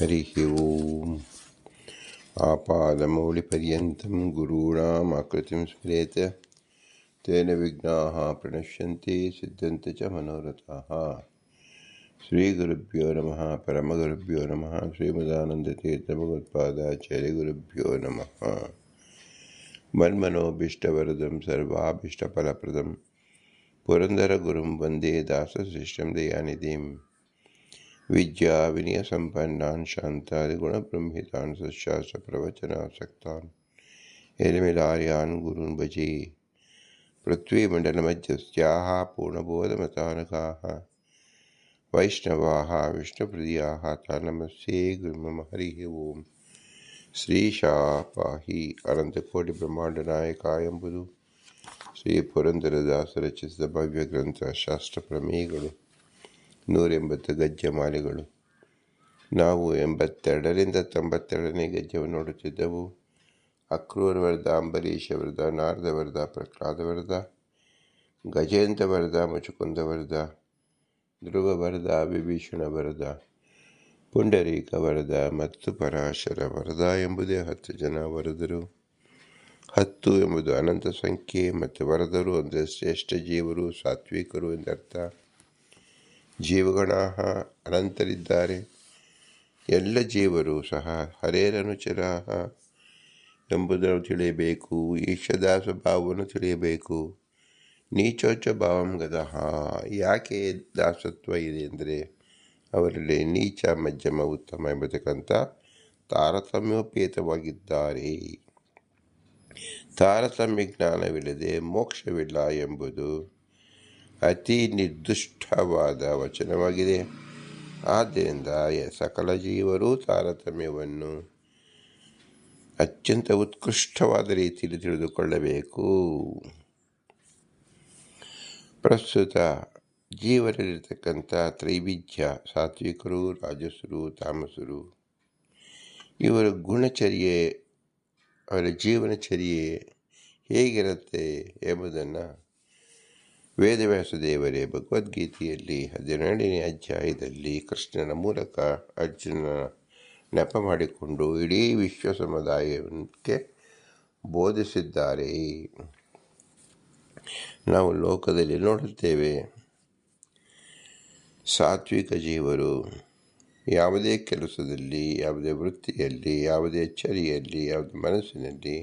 ಹರಿಃ ಓಂ. ಆಪಾದಮೌಳಿಪರ್ಯಂతం ಗುರೂಣಾಂ ಆಕೃತಿಂ ಸ್ಮರೇತ್ ತೇನ ವಿಘ್ನಾಃ ಪ್ರಣಶ್ಯಂತಿ ಸಿದ್ಧಂತಿ ಚ ಮನೋರಥಾಃ. ಶ್ರೀಗುರುಭ್ಯೋ ನಮಃ. ಪರಮಗುರುಭ್ಯೋ ನಮಃ. ಶ್ರೀಮದಾನಂದತೀರ್ಥಭಗವತ್ಪಾದಾಚಾರ್ಯ ಗುರುಭ್ಯೋ ನಮಃ. ಮನ್ಮನೋಭೀಷ್ಟವರದಂ ಸರ್ವಾಭೀಷ್ಟಫಲಪ್ರದಂ ಪುರಂದರಗುರುಂ ವಂದೇ ದಾಸಶ್ರೇಷ್ಠಂ ದಯಾನಿಧಿಂ. ವಿದ್ಯಾ ವಿನಯ ಸಂಪನ್ನಾನ್ ಶಾಂತಾದಿಗುಣಬ್ರಹ್ಮಿತಾನ್ ಸತ್ಶಾಸ್ತ್ರ ಪ್ರವಚನಾಸಕ್ತಾನ್ ಹಿರಮಿಲಾರ್ಯಾನ್ ಗುರುನ್ ಭಜೆ. ಪೃಥ್ವೀಮಂಡಲಮಧ್ಯಸ್ಥ್ಯಾಃ ಪೂರ್ಣಬೋಧಮತಾನಕಾಃ ವೈಷ್ಣವಾಃ ವಿಷ್ಣುಪ್ರಿಯಾಃ ತಾನ್ ನಮಸ್ತೆ ಗುರುಂ. ಹರಿಃ ಓಂ. ಶ್ರೀಶಾ ಪಾಹಿ ಅನಂತಕೋಟಿ ಬ್ರಹ್ಮಾಂಡ ನಾಯಕ ಎಂಬುದು ಶ್ರೀ ಪುರಂದರದಾಸ ರಚಿಸಿದ ಭವ್ಯ ಗ್ರಂಥ. ಶಾಸ್ತ್ರ ಪ್ರಮೇಯಗಳು 180 ಗದ್ಯಮಾಲೆಗಳು. ನಾವು 82ರಿಂದ 92ನೇ ಗದ್ಯವನ್ನು ನೋಡುತ್ತಿದ್ದೆವು. ಅಕ್ರೂರ ವರದ, ಅಂಬರೀಷ ವರದ, ನಾರದ ವರದ, ಪ್ರಹ್ಲಾದ ವರದ, ಗಜೇಂದ್ರ ವರದ, ಮುಚುಕುಂದ ವರದ, ಧ್ರುವ ವರದ, ವಿಭೀಷಣ ವರದ, ಪುಂಡರೀಕ ವರದ ಮತ್ತು ಪರಾಶರ ವರದ ಎಂಬುದೇ 10 ಜನ ವರದರು. 10 ಎಂಬುದು ಅನಂತ ಸಂಖ್ಯೆ ಮತ್ತು ವರದರು ಅಂದರೆ ಶ್ರೇಷ್ಠ ಜೀವರು, ಸಾತ್ವಿಕರು ಎಂದರ್ಥ. ಜೀವಗಣ ಅನಂತರಿದ್ದಾರೆ. ಎಲ್ಲ ಜೀವರು ಸಹ ಹರೇರನುಚರಾಹ ಎಂಬುದನ್ನು ತಿಳಿಯಬೇಕು. ಈಶದಾಸ ಭಾವವನ್ನು ತಿಳಿಯಬೇಕು. ನೀಚೋಚ್ಚ ಭಾವಂ ಗತಃ. ಯಾಕೆ ದಾಸತ್ವ ಇದೆ ಅಂದರೆ ಅವರಲ್ಲಿ ನೀಚ, ಮಧ್ಯಮ, ಉತ್ತಮ ಎಂಬತಕ್ಕಂಥ ತಾರತಮ್ಯೋಪೇತವಾಗಿದ್ದಾರೆ. ತಾರತಮ್ಯ ಜ್ಞಾನವಿಲ್ಲದೆ ಮೋಕ್ಷವಿಲ್ಲ ಎಂಬುದು ಅತಿ ನಿರ್ದುಷ್ಟವಾದ ವಚನವಾಗಿದೆ. ಆದ್ದರಿಂದ ಸಕಲ ಜೀವರು ತಾರತಮ್ಯವನ್ನು ಅತ್ಯಂತ ಉತ್ಕೃಷ್ಟವಾದ ರೀತಿಯಲ್ಲಿ ತಿಳಿದುಕೊಳ್ಳಬೇಕು. ಪ್ರಸ್ತುತ ಜೀವರಲ್ಲಿರ್ತಕ್ಕಂಥ ತ್ರೈವಿಧ್ಯ, ಸಾತ್ವಿಕರು, ರಾಜಸರು, ತಾಮಸರು, ಇವರ ಗುಣಚರ್ಯೆ, ಅವರ ಜೀವನಚರ್ಯೆ ಹೇಗಿರುತ್ತೆ ಎಂಬುದನ್ನು ವೇದವ್ಯಾಸ ದೇವರೇ ಭಗವದ್ಗೀತೆಯಲ್ಲಿ 12ನೇ ಅಧ್ಯಾಯದಲ್ಲಿ ಕೃಷ್ಣನ ಮೂಲಕ ಅರ್ಜುನನ ನೆಪ ಮಾಡಿಕೊಂಡು ಇಡೀ ವಿಶ್ವ ಸಮುದಾಯಕ್ಕೆ ಬೋಧಿಸಿದ್ದಾರೆ. ನಾವು ಲೋಕದಲ್ಲಿ ನೋಡುತ್ತೇವೆ, ಸಾತ್ವಿಕ ಜೀವರು ಯಾವುದೇ ಕೆಲಸದಲ್ಲಿ, ಯಾವುದೇ ವೃತ್ತಿಯಲ್ಲಿ, ಯಾವುದೇ ಚರ್ಯೆಯಲ್ಲಿ, ಯಾವುದೇ ಮನಸ್ಸಿನಲ್ಲಿ,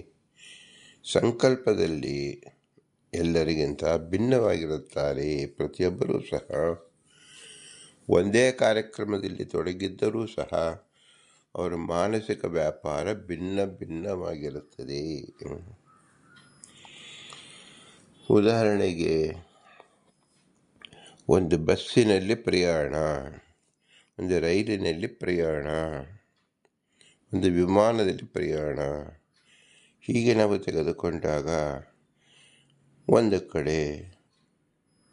ಸಂಕಲ್ಪದಲ್ಲಿ ಎಲ್ಲರಿಗಿಂತ ಭಿನ್ನವಾಗಿರುತ್ತಾರೆ. ಪ್ರತಿಯೊಬ್ಬರೂ ಸಹ ಒಂದೇ ಕಾರ್ಯಕ್ರಮದಲ್ಲಿ ತೊಡಗಿದ್ದರೂ ಸಹ ಅವರ ಮಾನಸಿಕ ವ್ಯಾಪಾರ ಭಿನ್ನವಾಗಿರುತ್ತದೆ. ಉದಾಹರಣೆಗೆ, ಒಂದು ಬಸ್ಸಿನಲ್ಲಿ ಪ್ರಯಾಣ, ಒಂದು ರೈಲಿನಲ್ಲಿ ಪ್ರಯಾಣ, ಒಂದು ವಿಮಾನದಲ್ಲಿ ಪ್ರಯಾಣ, ಹೀಗೆ ನಾವು ತೆಗೆದುಕೊಂಡಾಗ ಒಂದು ಕಡೆ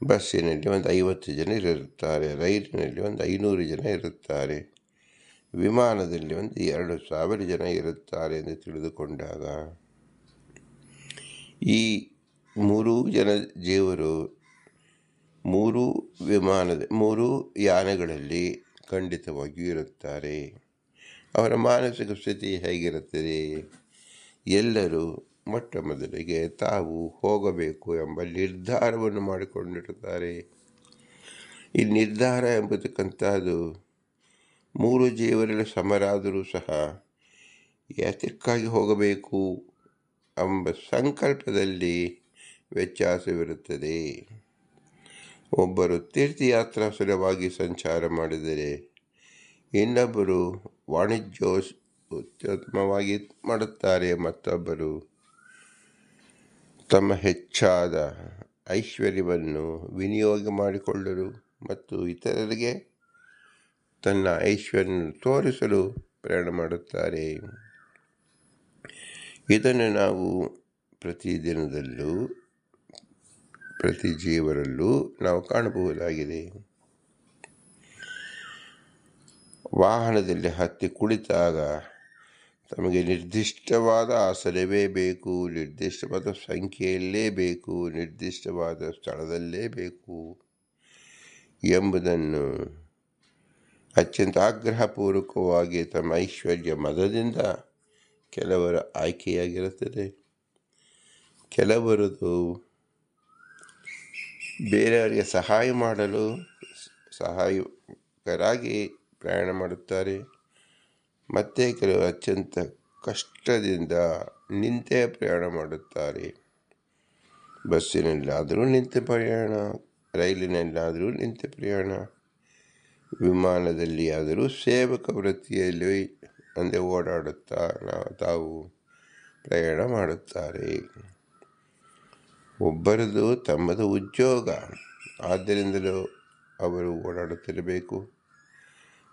ಬಸ್ಸಿನಲ್ಲಿ ಒಂದು 50 ಜನ ಇರುತ್ತಾರೆ, ರೈಲಿನಲ್ಲಿ ಒಂದು 500 ಜನ ಇರುತ್ತಾರೆ, ವಿಮಾನದಲ್ಲಿ ಒಂದು 2000 ಜನ ಇರುತ್ತಾರೆ ಎಂದು ತಿಳಿದುಕೊಂಡಾಗ ಈ 3 ಜನ ಜೀವರು 3 ಯಾನಗಳಲ್ಲಿ ಖಂಡಿತವಾಗಿಯೂ ಇರುತ್ತಾರೆ. ಅವರ ಮಾನಸಿಕ ಸ್ಥಿತಿ ಹೇಗಿರುತ್ತದೆ? ಎಲ್ಲರೂ ಮೊಟ್ಟ ಮೊದಲಿಗೆ ತಾವು ಹೋಗಬೇಕು ಎಂಬ ನಿರ್ಧಾರವನ್ನು ಮಾಡಿಕೊಂಡಿರುತ್ತಾರೆ. ಈ ನಿರ್ಧಾರ ಎಂಬತಕ್ಕಂಥದ್ದು 3 ಜೀವರಲ್ಲಿ ಸಮರಾದರೂ ಸಹ ಯಾತಕ್ಕಾಗಿ ಹೋಗಬೇಕು ಎಂಬ ಸಂಕಲ್ಪದಲ್ಲಿ ವ್ಯತ್ಯಾಸವಿರುತ್ತದೆ. ಒಬ್ಬರು ತೀರ್ಥಯಾತ್ರಾ ಸಲುವಾಗಿ ಸಂಚಾರ ಮಾಡಿದರೆ ಇನ್ನೊಬ್ಬರು ವಾಣಿಜ್ಯೋದ್ಯಮವಾಗಿ ಮಾಡುತ್ತಾರೆ. ಮತ್ತೊಬ್ಬರು ತಮ್ಮ ಹೆಚ್ಚಾದ ಐಶ್ವರ್ಯವನ್ನು ವಿನಿಯೋಗ ಮಾಡಿಕೊಳ್ಳಲು ಮತ್ತು ಇತರರಿಗೆ ತನ್ನ ಐಶ್ವರ್ಯ ತೋರಿಸಲು ಪ್ರಯಾಣ ಮಾಡುತ್ತಾರೆ. ಇದನ್ನು ನಾವು ಪ್ರತಿದಿನದಲ್ಲೂ ಪ್ರತಿ ಜೀವರಲ್ಲೂ ನಾವು ಕಾಣಬಹುದಾಗಿದೆ. ವಾಹನದಲ್ಲಿ ಹತ್ತಿ ಕುಳಿತಾಗ ತಮಗೆ ನಿರ್ದಿಷ್ಟವಾದ ಆಸನವೇ ಬೇಕು, ನಿರ್ದಿಷ್ಟವಾದ ಸಂಖ್ಯೆಯಲ್ಲೇ ಬೇಕು, ನಿರ್ದಿಷ್ಟವಾದ ಸ್ಥಳದಲ್ಲೇ ಬೇಕು ಎಂಬುದನ್ನು ಅತ್ಯಂತ ಆಗ್ರಹಪೂರ್ವಕವಾಗಿ ತಮ್ಮ ಐಶ್ವರ್ಯ ಮದದಿಂದ ಕೆಲವರ ಆಯ್ಕೆಯಾಗಿರುತ್ತದೆ. ಕೆಲವರದು ಬೇರೆಯವರಿಗೆ ಸಹಾಯ ಮಾಡಲು ಸಹಾಯಕರಾಗಿ ಪ್ರಯಾಣ ಮಾಡುತ್ತಾರೆ. ಮತ್ತು ಕೆಲವರು ಅತ್ಯಂತ ಕಷ್ಟದಿಂದ ನಿಂತೇ ಪ್ರಯಾಣ ಮಾಡುತ್ತಾರೆ. ಬಸ್ಸಿನಲ್ಲಾದರೂ ನಿಂತ ಪ್ರಯಾಣ, ರೈಲಿನಲ್ಲಾದರೂ ನಿಂತ ಪ್ರಯಾಣ, ವಿಮಾನದಲ್ಲಿ ಆದರೂ ಸೇವಕ ವೃತ್ತಿಯಲ್ಲಿ ಅಂದರೆ ಓಡಾಡುತ್ತಾ ತಾವು ಪ್ರಯಾಣ ಮಾಡುತ್ತಾರೆ. ಒಬ್ಬರದು ತಮ್ಮದು ಉದ್ಯೋಗ, ಆದ್ದರಿಂದಲೂ ಅವರು ಓಡಾಡುತ್ತಿರಬೇಕು.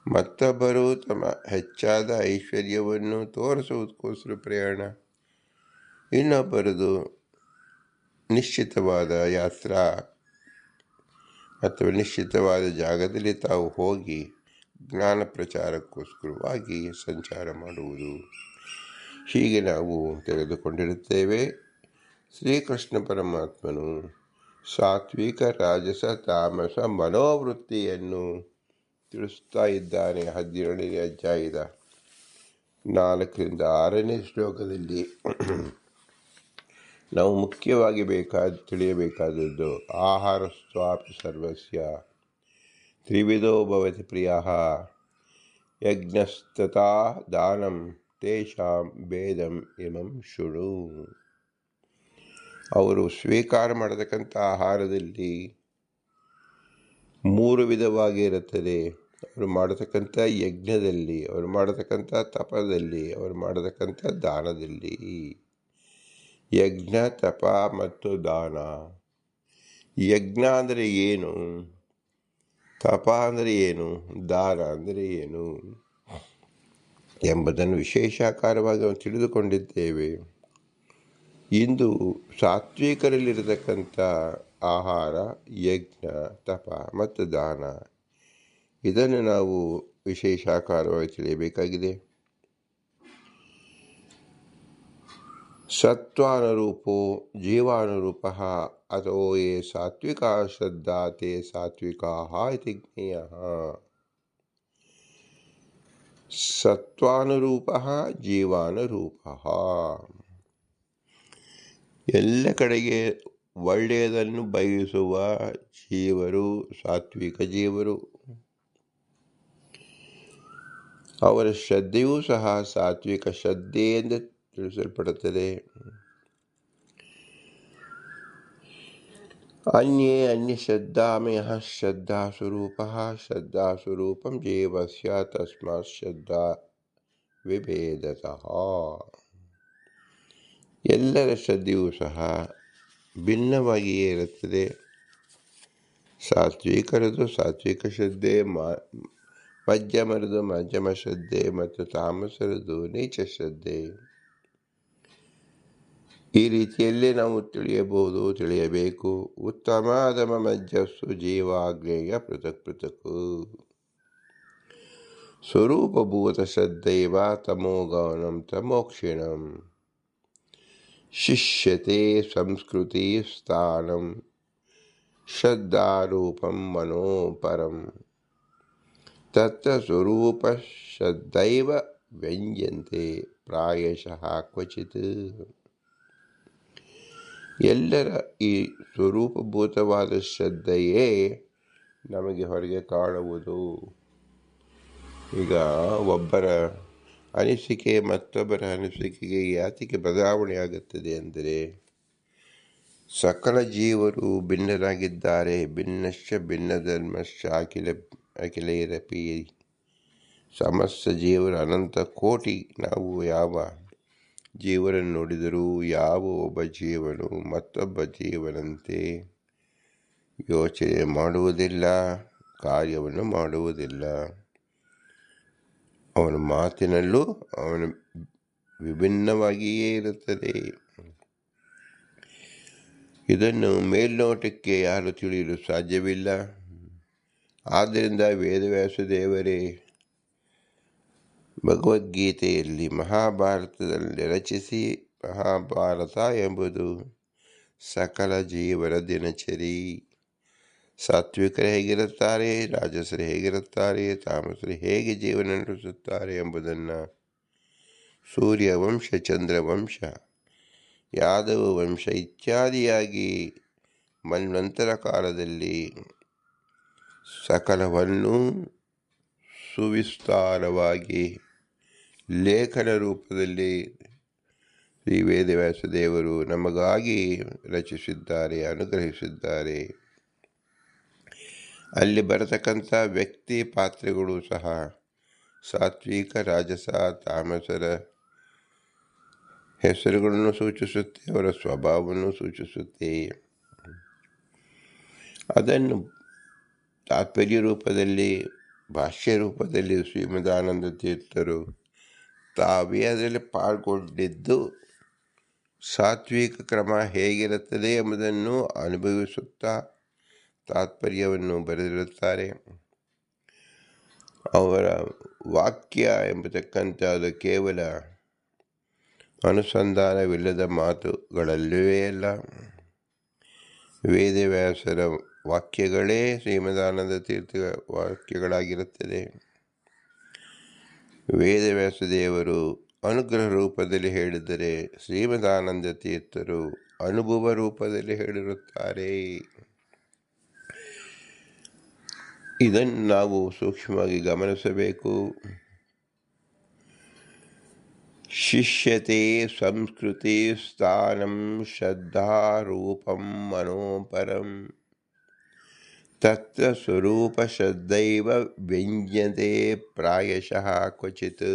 ಮತ್ತೊಬ್ಬರು ತಮ್ಮ ಹೆಚ್ಚಾದ ಐಶ್ವರ್ಯವನ್ನು ತೋರಿಸುವುದಕ್ಕೋಸ್ಕರ ಪ್ರಯಾಣ. ಇನ್ನೊಬ್ಬರದು ನಿಶ್ಚಿತವಾದ ಯಾತ್ರಾ ಅಥವಾ ನಿಶ್ಚಿತವಾದ ಜಾಗದಲ್ಲಿ ತಾವು ಹೋಗಿ ಜ್ಞಾನ ಪ್ರಚಾರಕ್ಕೋಸ್ಕರವಾಗಿ ಸಂಚಾರ ಮಾಡುವುದು. ಹೀಗೆ ನಾವು ತೆಗೆದುಕೊಂಡಿರುತ್ತೇವೆ. ಶ್ರೀಕೃಷ್ಣ ಪರಮಾತ್ಮನು ಸಾತ್ವಿಕ, ರಾಜಸ, ತಾಮಸ ಮನೋವೃತ್ತಿಯನ್ನು ತಿಳಿಸ್ತಾ ಇದ್ದಾನೆ 12ನೇ ಅಧ್ಯಾಯದ 4ರಿಂದ 6ನೇ ಶ್ಲೋಕದಲ್ಲಿ. ನಾವು ಮುಖ್ಯವಾಗಿ ತಿಳಿಯಬೇಕಾದದ್ದು ಆಹಾರಸ್ತ್ವಾಪಿ ಸರ್ವಸ್ಯ ತ್ರಿವಿಧೋ ಭವತಿ ಪ್ರಿಯಃ ಯಜ್ಞಸ್ತಥಾ ದಾನಂ ತೇಷಾಂ ಭೇದಂ ಇಮಂ ಶೃಣು. ಅವರು ಸ್ವೀಕಾರ ಮಾಡತಕ್ಕಂಥ ಆಹಾರದಲ್ಲಿ 3 ವಿಧವಾಗಿ ಇರುತ್ತದೆ. ಅವರು ಮಾಡತಕ್ಕಂಥ ಯಜ್ಞದಲ್ಲಿ, ಅವರು ಮಾಡತಕ್ಕಂಥ ತಪದಲ್ಲಿ, ಅವರು ಮಾಡತಕ್ಕಂಥ ದಾನದಲ್ಲಿ. ಯಜ್ಞ, ತಪ ಮತ್ತು ದಾನ. ಯಜ್ಞ ಅಂದರೆ ಏನು, ತಪ ಅಂದರೆ ಏನು, ದಾನ ಅಂದರೆ ಏನು ಎಂಬುದನ್ನು ವಿಶೇಷಾಕಾರವಾಗಿ ನಾವು ತಿಳಿದುಕೊಂಡಿದ್ದೇವೆ. ಇಂದು ಸಾತ್ವಿಕರಲ್ಲಿರತಕ್ಕಂಥ ಆಹಾರ, ಯಜ್ಞ, ತಪ ಮತ್ತು ದಾನ, ಇದನ್ನು ನಾವು ವಿಶೇಷಾಕಾರವಾಗಿ ತಿಳಿಯಬೇಕಾಗಿದೆ. ಸತ್ವಾನುರೂಪೋ ಜೀವಾನುರೂಪ ಅಥೋ ಯೇ ಸಾತ್ವಿಕಾ ಶ್ರದ್ಧಾ ತೇ ಸಾತ್ವಿಕಾ ಇತಿ ಜ್ಞೇಯಃ. ಸತ್ವಾನುರೂಪ ಜೀವಾನುರೂಪ. ಎಲ್ಲ ಕಡೆಗೆ ಒಳ್ಳೆಯದನ್ನು ಬಯಸುವ ಜೀವರು ಸಾತ್ವಿಕ ಜೀವರು. ಅವರ ಶ್ರದ್ಧೆಯೂ ಸಹ ಸಾತ್ವಿಕ ಶ್ರದ್ಧೆಯಿಂದ ತಿಳಿಸಲ್ಪಡುತ್ತದೆ. ಅನ್ಯ ಶ್ರದ್ಧಾಮಯ ಶ್ರದ್ಧಾಸ್ವರೂಪ ಶ್ರದ್ಧಾಸ್ವರೂಪಂ ಜೀವಸ್ಯ ತಸ್ಮಾತ್ ಶ್ರದ್ಧಾ ವಿಭೇದತಃ. ಎಲ್ಲರ ಶ್ರದ್ಧೆಯೂ ಸಹ ಭಿನ್ನವಾಗಿಯೇ ಇರುತ್ತದೆ. ಸಾತ್ವಿಕರದು ಸಾತ್ವಿಕ ಶ್ರದ್ಧೆ, ಮಧ್ಯಮರದು ಮಧ್ಯಮ ಶ್ರದ್ಧೆ ಮತ್ತು ತಾಮಸರದು ನೀಚ ಶ್ರದ್ಧೆ. ಈ ರೀತಿಯಲ್ಲೇ ನಾವು ತಿಳಿಯಬೇಕು. ಉತ್ತಮ ಅಧಮ ಮಧ್ಯಸ್ಸು ಜೀವಾಗ್ನೇಯ ಪೃಥಕ್ ಪೃಥಕ್. ಸ್ವರೂಪಭೂತ ಶ್ರದ್ಧೈವ ತಮೋಗೌನಂ ತಮೋಕ್ಷಿಣಂ ಶಿಷ್ಯತೆ ಸಂಸ್ಕೃತಿ ಸ್ಥಾನಂ ಶ್ರದ್ಧಾರೂಪಂ ಮನೋಪರಂ ತತ್ರ ಸ್ವರೂಪ ಶ್ರದ್ಧೈವ ವ್ಯಂಜ್ಯಂತೆ ಪ್ರಾಯಶಃ ಕ್ವಚಿತ್. ಎಲ್ಲರ ಈ ಸ್ವರೂಪಭೂತವಾದ ಶ್ರದ್ಧೆಯೇ ನಮಗೆ ಹೊರಗೆ ಕಾಣುವುದು. ಈಗ ಒಬ್ಬರ ಅನಿಸಿಕೆ ಮತ್ತೊಬ್ಬರ ಅನಿಸಿಕೆಗೆ ಯಾತಕ್ಕೆ ಬದಲಾವಣೆಯಾಗುತ್ತದೆ ಅಂದರೆ, ಸಕಲ ಜೀವರು ಭಿನ್ನರಾಗಿದ್ದಾರೆ. ಭಿನ್ನಶ್ಚ ಭಿನ್ನ ಧರ್ಮಶ್ಚ ಅಖಿಲೈರಪಿ. ಸಮಸ್ತ ಜೀವರು ಅನಂತ ಕೋಟಿ. ನಾವು ಯಾವ ಜೀವನನ್ನು ನೋಡಿದರೂ ಯಾವ ಒಬ್ಬ ಜೀವನು ಮತ್ತೊಬ್ಬ ಜೀವನಂತೆ ಯೋಚನೆ ಮಾಡುವುದಿಲ್ಲ, ಕಾರ್ಯವನ್ನು ಮಾಡುವುದಿಲ್ಲ. ಅವನ ಮಾತಿನಲ್ಲೂ ಅವನ ವಿಭಿನ್ನವಾಗಿಯೇ ಇರುತ್ತದೆ. ಇದನ್ನು ಮೇಲ್ನೋಟಕ್ಕೆ ಯಾರು ತಿಳಿಯಲು ಸಾಧ್ಯವಿಲ್ಲ. ಆದ್ದರಿಂದ ವೇದವ್ಯಾಸ ದೇವರೇ ಭಗವದ್ಗೀತೆಯಲ್ಲಿ ಮಹಾಭಾರತದಲ್ಲಿ ರಚಿಸಿ, ಮಹಾಭಾರತ ಎಂಬುದು ಸಕಲ ಜೀವರ ದಿನಚರಿ, ಸಾತ್ವಿಕರು ಹೇಗಿರುತ್ತಾರೆ, ರಾಜಸರು ಹೇಗಿರುತ್ತಾರೆ, ತಾಮಸರು ಹೇಗೆ ಜೀವನ ನಡೆಸುತ್ತಾರೆ ಎಂಬುದನ್ನು ಸೂರ್ಯವಂಶ, ಚಂದ್ರವಂಶ, ಯಾದವ ವಂಶ ಇತ್ಯಾದಿಯಾಗಿ ಮನ್ವಂತರ ಕಾಲದಲ್ಲಿ ಸಕಲವನ್ನು ಸುವಿಸ್ತಾರವಾಗಿ ಲೇಖನ ರೂಪದಲ್ಲಿ ಶ್ರೀ ವೇದವ್ಯಾಸ ದೇವರು ನಮಗಾಗಿ ರಚಿಸಿದ್ದಾರೆ, ಅನುಗ್ರಹಿಸಿದ್ದಾರೆ. ಅಲ್ಲಿ ಬರತಕ್ಕಂಥ ವ್ಯಕ್ತಿ ಪಾತ್ರಗಳು ಸಹ ಸಾತ್ವಿಕ, ರಾಜಸ, ತಾಮಸರ ಹೆಸರುಗಳನ್ನು ಸೂಚಿಸುತ್ತೆ, ಅವರ ಸ್ವಭಾವವನ್ನು ಸೂಚಿಸುತ್ತೆ. ಅದನ್ನು ತಾತ್ಪರ್ಯ ರೂಪದಲ್ಲಿ, ಭಾಷ್ಯ ರೂಪದಲ್ಲಿ ಶ್ರೀಮದಾನಂದ ತೀರ್ಥರು ತಾವೇ ಅದರಲ್ಲಿ ಪಾಲ್ಗೊಂಡಿದ್ದು ಸಾತ್ವಿಕ ಕ್ರಮ ಹೇಗಿರುತ್ತದೆ ಎಂಬುದನ್ನು ಅನುಭವಿಸುತ್ತಾ ತಾತ್ಪರ್ಯವನ್ನು ಬರೆದಿರುತ್ತಾರೆ. ಅವರ ವಾಕ್ಯ ಎಂಬತಕ್ಕಂಥದ್ದು ಕೇವಲ ಅನುಸಂಧಾನವಿಲ್ಲದ ಮಾತುಗಳಲ್ಲವೇ ಅಲ್ಲ, ವೇದವ್ಯಾಸರ ವಾಕ್ಯಗಳೇ ಶ್ರೀಮದಾನಂದ ತೀರ್ಥ ವಾಕ್ಯಗಳಾಗಿರುತ್ತದೆ. ವೇದವ್ಯಾಸ ದೇವರು ಅನುಗ್ರಹ ರೂಪದಲ್ಲಿ ಹೇಳಿದರೆ, ಶ್ರೀಮದಾನಂದ ತೀರ್ಥರು ಅನುಭವ ರೂಪದಲ್ಲಿ ಹೇಳಿರುತ್ತಾರೆ. ಇದನ್ನು ನಾವು ಸೂಕ್ಷ್ಮವಾಗಿ ಗಮನಿಸಬೇಕು. ಶಿಷ್ಯತೆ ಸಂಸ್ಕೃತಿ ಸ್ಥಾನಂ ಶ್ರದ್ಧಾರೂಪಂ ಮನೋಪರಂ ತತ್ರ ಸ್ವರೂಪ ಶ್ರದ್ಧೈವ ವ್ಯಂಜ್ಯತೆ ಪ್ರಾಯಶಃ ಕ್ವಚಿತ್.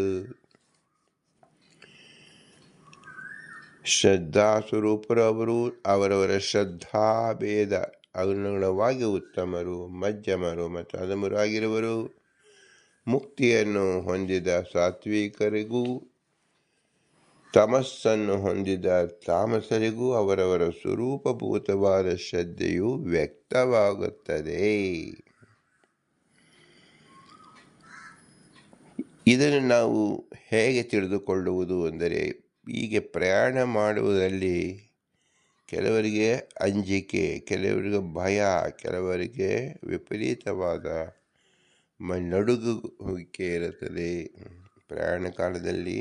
ಶ್ರದ್ಧಾ ಸ್ವರೂಪರು ಅವರು ಅವರವರ ಶ್ರದ್ಧಾಭೇದ ಅನುಗುಣವಾಗಿ ಉತ್ತಮರು, ಮಧ್ಯಮರು ಮತ್ತು ಅಧಮರು ಆಗಿರುವರು. ಮುಕ್ತಿಯನ್ನು ಹೊಂದಿದ ಸಾತ್ವಿಕರಿಗೂ ತಮಸ್ಸನ್ನು ಹೊಂದಿದ ತಾಮಸರಿಗೂ ಅವರವರ ಸ್ವರೂಪಭೂತವಾದ ಶ್ರದ್ಧೆಯು ವ್ಯಕ್ತವಾಗುತ್ತದೆ. ಇದನ್ನು ನಾವು ಹೇಗೆ ತಿಳಿದುಕೊಳ್ಳುವುದು ಅಂದರೆ, ಹೀಗೆ ಪ್ರಯಾಣ ಮಾಡುವುದರಲ್ಲಿ ಕೆಲವರಿಗೆ ಅಂಜಿಕೆ, ಕೆಲವರಿಗೆ ಭಯ, ಕೆಲವರಿಗೆ ವಿಪರೀತವಾದ ನಡುಗುವಿಕೆ ಇರುತ್ತದೆ. ಪ್ರಯಾಣ ಕಾಲದಲ್ಲಿ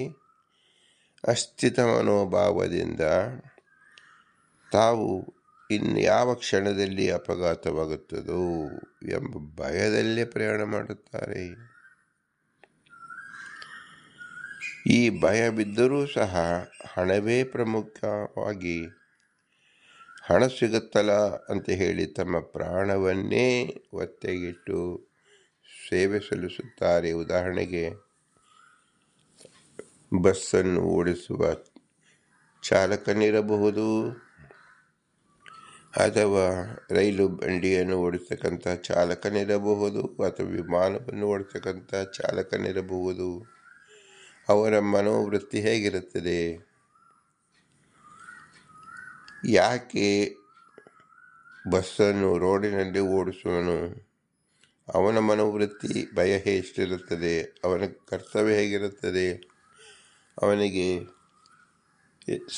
ಅಸ್ಥಿತ ಮನೋಭಾವದಿಂದ ತಾವು ಇನ್ನು ಯಾವ ಕ್ಷಣದಲ್ಲಿ ಅಪಘಾತವಾಗುತ್ತದೋ ಎಂಬ ಭಯದಲ್ಲೇ ಪ್ರಯಾಣ ಮಾಡುತ್ತಾರೆ. ಈ ಭಯ ಬಿದ್ದರೂ ಸಹ ಹಣವೇ ಪ್ರಮುಖವಾಗಿ, ಹಣ ಸಿಗುತ್ತಲ್ಲ ಅಂತ ಹೇಳಿ ತಮ್ಮ ಪ್ರಾಣವನ್ನೇ ಒತ್ತೆಗಿಟ್ಟು ಸೇವೆ ಸಲ್ಲಿಸುತ್ತಾರೆ. ಉದಾಹರಣೆಗೆ, ಬಸ್ಸನ್ನು ಓಡಿಸುವ ಚಾಲಕನಿರಬಹುದು, ಅಥವಾ ರೈಲು ಬಂಡಿಯನ್ನು ಓಡಿಸ್ತಕ್ಕಂಥ ಚಾಲಕನಿರಬಹುದು, ಅಥವಾ ವಿಮಾನವನ್ನು ಓಡಿಸ್ತಕ್ಕಂಥ ಚಾಲಕನಿರಬಹುದು. ಅವರ ಮನೋವೃತ್ತಿ ಹೇಗಿರುತ್ತದೆ? ಯಾಕೆ ಬಸ್ಸನ್ನು ರೋಡಿನಲ್ಲಿ ಓಡಿಸುವನು? ಅವನ ಮನೋವೃತ್ತಿ ಭಯ ಎಷ್ಟಿರುತ್ತದೆ? ಅವನ ಕರ್ತವ್ಯ ಹೇಗಿರುತ್ತದೆ? ಅವನಿಗೆ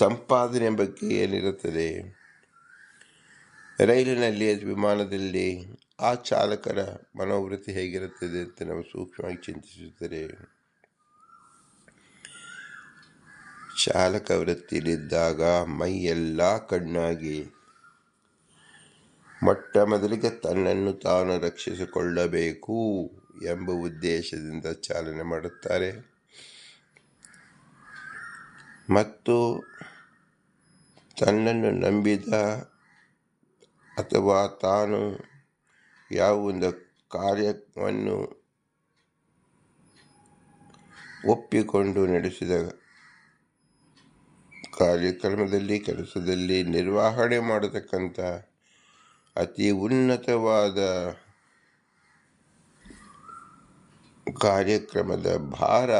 ಸಂಪಾದನೆ ಬಗ್ಗೆ ಏನಿರುತ್ತದೆ? ರೈಲಿನಲ್ಲಿ, ವಿಮಾನದಲ್ಲಿ ಆ ಚಾಲಕರ ಮನೋವೃತ್ತಿ ಹೇಗಿರುತ್ತದೆ ಅಂತ ನಾವು ಸೂಕ್ಷ್ಮವಾಗಿ ಚಿಂತಿಸುತ್ತಾರೆ. ಚಾಲಕ ವೃತ್ತಿಯಲ್ಲಿದ್ದಾಗ ಮೈಯೆಲ್ಲ ಕಣ್ಣಾಗಿ ಮೊಟ್ಟ ಮೊದಲಿಗೆ ತನ್ನನ್ನು ತಾನು ರಕ್ಷಿಸಿಕೊಳ್ಳಬೇಕು ಎಂಬ ಉದ್ದೇಶದಿಂದ ಚಾಲನೆ ಮಾಡುತ್ತಾರೆ. ಮತ್ತು ತನ್ನನ್ನು ನಂಬಿದ ಅಥವಾ ತಾನು ಯಾವ ಒಂದು ಕಾರ್ಯವನ್ನು ಒಪ್ಪಿಕೊಂಡು ನಡೆಸಿದ ಕಾರ್ಯಕ್ರಮದಲ್ಲಿ, ಕೆಲಸದಲ್ಲಿ ನಿರ್ವಹಣೆ ಮಾಡತಕ್ಕಂಥ ಅತಿ ಉನ್ನತವಾದ ಕಾರ್ಯಕ್ರಮದ ಭಾರ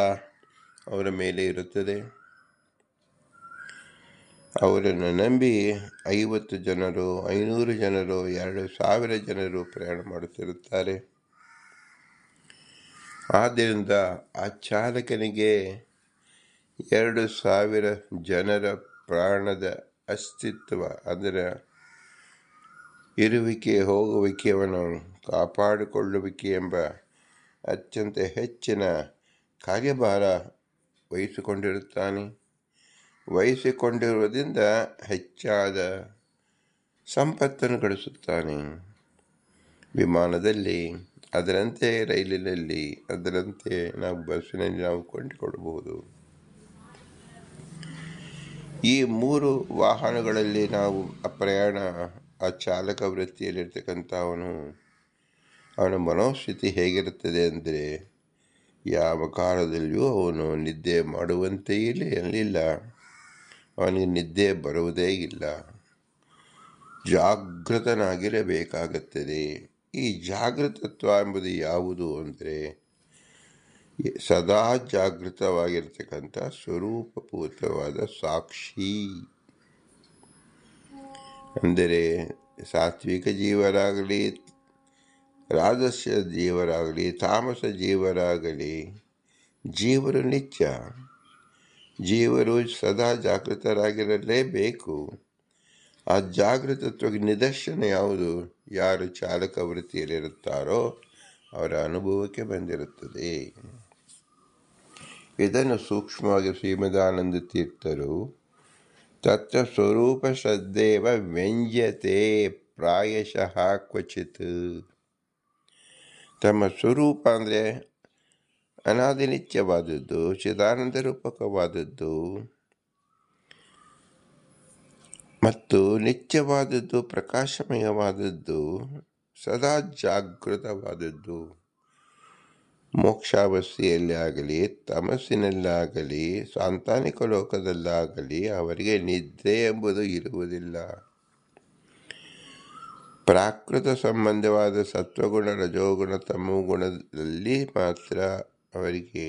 ಅವರ ಮೇಲೆ ಇರುತ್ತದೆ. ಅವರನ್ನು ನಂಬಿ 50 ಜನರು, 500 ಜನರು, 2000 ಜನರು ಪ್ರಯಾಣ ಮಾಡುತ್ತಿರುತ್ತಾರೆ. ಆದ್ದರಿಂದ ಆ ಚಾಲಕನಿಗೆ 2000 ಜನರ ಪ್ರಾಣದ ಅಸ್ತಿತ್ವ, ಅಂದರೆ ಇರುವಿಕೆ ಹೋಗುವಿಕೆಯನ್ನು ಕಾಪಾಡಿಕೊಳ್ಳುವಿಕೆ ಎಂಬ ಅತ್ಯಂತ ಹೆಚ್ಚಿನ ಕಾರ್ಯಭಾರ ವಹಿಸಿಕೊಂಡಿರುವುದರಿಂದ ಹೆಚ್ಚಾದ ಸಂಪತ್ತನ್ನು ಗಳಿಸುತ್ತಾನೆ. ವಿಮಾನದಲ್ಲಿ ಅದರಂತೆ, ರೈಲಿನಲ್ಲಿ ಅದರಂತೆ, ಬಸ್ಸಿನಲ್ಲಿ ನಾವು ಕೊಂಡುಕೊಳ್ಳಬಹುದು. ಈ 3 ವಾಹನಗಳಲ್ಲಿ ನಾವು ಪ್ರಯಾಣ ಚಾಲಕ ಅವನ ಮನೋಸ್ಥಿತಿ ಹೇಗಿರುತ್ತದೆ ಅಂದರೆ, ಯಾವ ಕಾಲದಲ್ಲಿಯೂ ಅವನು ನಿದ್ದೆ ಮಾಡುವಂತೆಯೇ ಇರಲಿಲ್ಲ. ಅವನಿಗೆ ನಿದ್ದೆ ಬರುವುದೇ ಇಲ್ಲ. ಜಾಗೃತನಾಗಿರಬೇಕಾಗುತ್ತದೆ. ಈ ಜಾಗೃತತ್ವ ಎಂಬುದು ಯಾವುದು ಅಂದರೆ, ಸದಾ ಜಾಗೃತವಾಗಿರ್ತಕ್ಕಂಥ ಸ್ವರೂಪಭೂತವಾದ ಸಾಕ್ಷಿ. ಅಂದರೆ ಸಾತ್ವಿಕ ಜೀವರಾಗಲಿ, ರಾಜಸ್ಯ ಜೀವರಾಗಲಿ, ತಾಮಸ ಜೀವರಾಗಲಿ, ಜೀವರು ನಿತ್ಯ. ಜೀವರು ಸದಾ ಜಾಗೃತರಾಗಿರಲೇಬೇಕು. ಆ ಜಾಗೃತತ್ವಕ್ಕೆ ನಿದರ್ಶನ ಯಾವುದು? ಯಾರು ಚಾಲಕ ವೃತ್ತಿಯಲ್ಲಿರುತ್ತಾರೋ ಅವರ ಅನುಭವಕ್ಕೆ ಬಂದಿರುತ್ತದೆ. ಇದನ್ನು ಸೂಕ್ಷ್ಮವಾಗಿ ಶ್ರೀಮದಾನಂದ ತೀರ್ಥರು ತತ್ರ ಸ್ವರೂಪ ಶ್ರದ್ಧೇವ ವ್ಯಂಜ್ಯತೆ ಪ್ರಾಯಶಃ ಕ್ವಚಿತ್. ತಮ್ಮ ಸ್ವರೂಪ ಅಂದರೆ ಅನಾದಿನಿತ್ಯವಾದದ್ದು, ಚಿದಾನಂದ ರೂಪಕವಾದದ್ದು ಮತ್ತು ನಿತ್ಯವಾದದ್ದು, ಪ್ರಕಾಶಮಯವಾದದ್ದು, ಸದಾ ಜಾಗೃತವಾದದ್ದು. ಮೋಕ್ಷಾವಸ್ಥೆಯಲ್ಲಿ ಆಗಲಿ, ತಮಸ್ಸಿನಲ್ಲಾಗಲಿ, ಸಾಂತಾನಿಕ ಲೋಕದಲ್ಲಾಗಲಿ ಅವರಿಗೆ ನಿದ್ರೆ ಎಂಬುದು ಇರುವುದಿಲ್ಲ. ಪ್ರಾಕೃತ ಸಂಬಂಧವಾದ ಸತ್ವಗುಣ, ರಜೋಗುಣ, ತಮೋಗುಣದಲ್ಲಿ ಮಾತ್ರ ಅವರಿಗೆ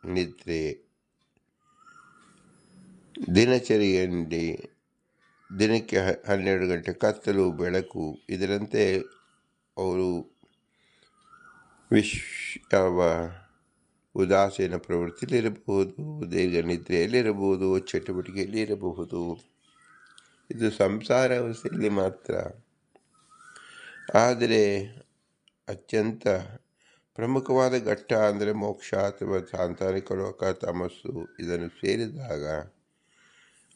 ನಿದ್ರೆ. ದಿನಚರಿಯಲ್ಲಿ ದಿನಕ್ಕೆ 12 ಗಂಟೆ ಕತ್ತಲು ಬೆಳಕು, ಇದರಂತೆ ಅವರು ಉದಾಸೀನ ಪ್ರವೃತ್ತಿಯಲ್ಲಿರಬಹುದು, ದೀರ್ಘ ನಿದ್ರೆಯಲ್ಲಿರಬಹುದು, ಚಟುವಟಿಕೆಯಲ್ಲಿ ಇರಬಹುದು. ಇದು ಸಂಸಾರ ಅವಸ್ಥೆಯಲ್ಲಿ ಮಾತ್ರ. ಆದರೆ ಅತ್ಯಂತ ಪ್ರಮುಖವಾದ ಘಟ್ಟ ಅಂದರೆ ಮೋಕ್ಷ ಅಥವಾ ಸಾಂಸಾರಿಕ ಲೋಕ, ತಮಸ್ಸು, ಇದನ್ನು ಸೇರಿದಾಗ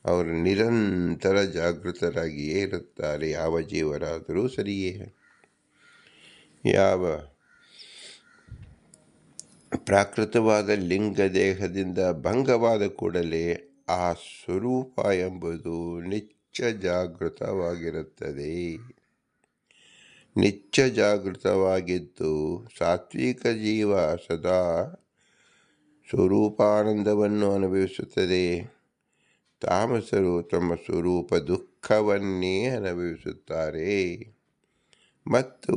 ಅವರು ನಿರಂತರ ಜಾಗೃತರಾಗಿಯೇ ಇರುತ್ತಾರೆ. ಯಾವ ಜೀವರಾದರೂ ಸರಿಯೇ. ಯಾವ ಪ್ರಾಕೃತವಾದ ಲಿಂಗ ದೇಹದಿಂದ ಭಂಗವಾದ ಕೂಡಲೇ ಆ ಸ್ವರೂಪ ಎಂಬುದು ನಿತ್ಯ ಜಾಗೃತವಾಗಿರುತ್ತದೆ. ನಿತ್ಯ ಜಾಗೃತವಾಗಿದ್ದು ಸಾತ್ವಿಕ ಜೀವ ಸದಾ ಸ್ವರೂಪಾನಂದವನ್ನು ಅನುಭವಿಸುತ್ತದೆ. ತಾಮಸರು ತಮ್ಮ ಸ್ವರೂಪ ದುಃಖವನ್ನೇ ಅನುಭವಿಸುತ್ತಾರೆ ಮತ್ತು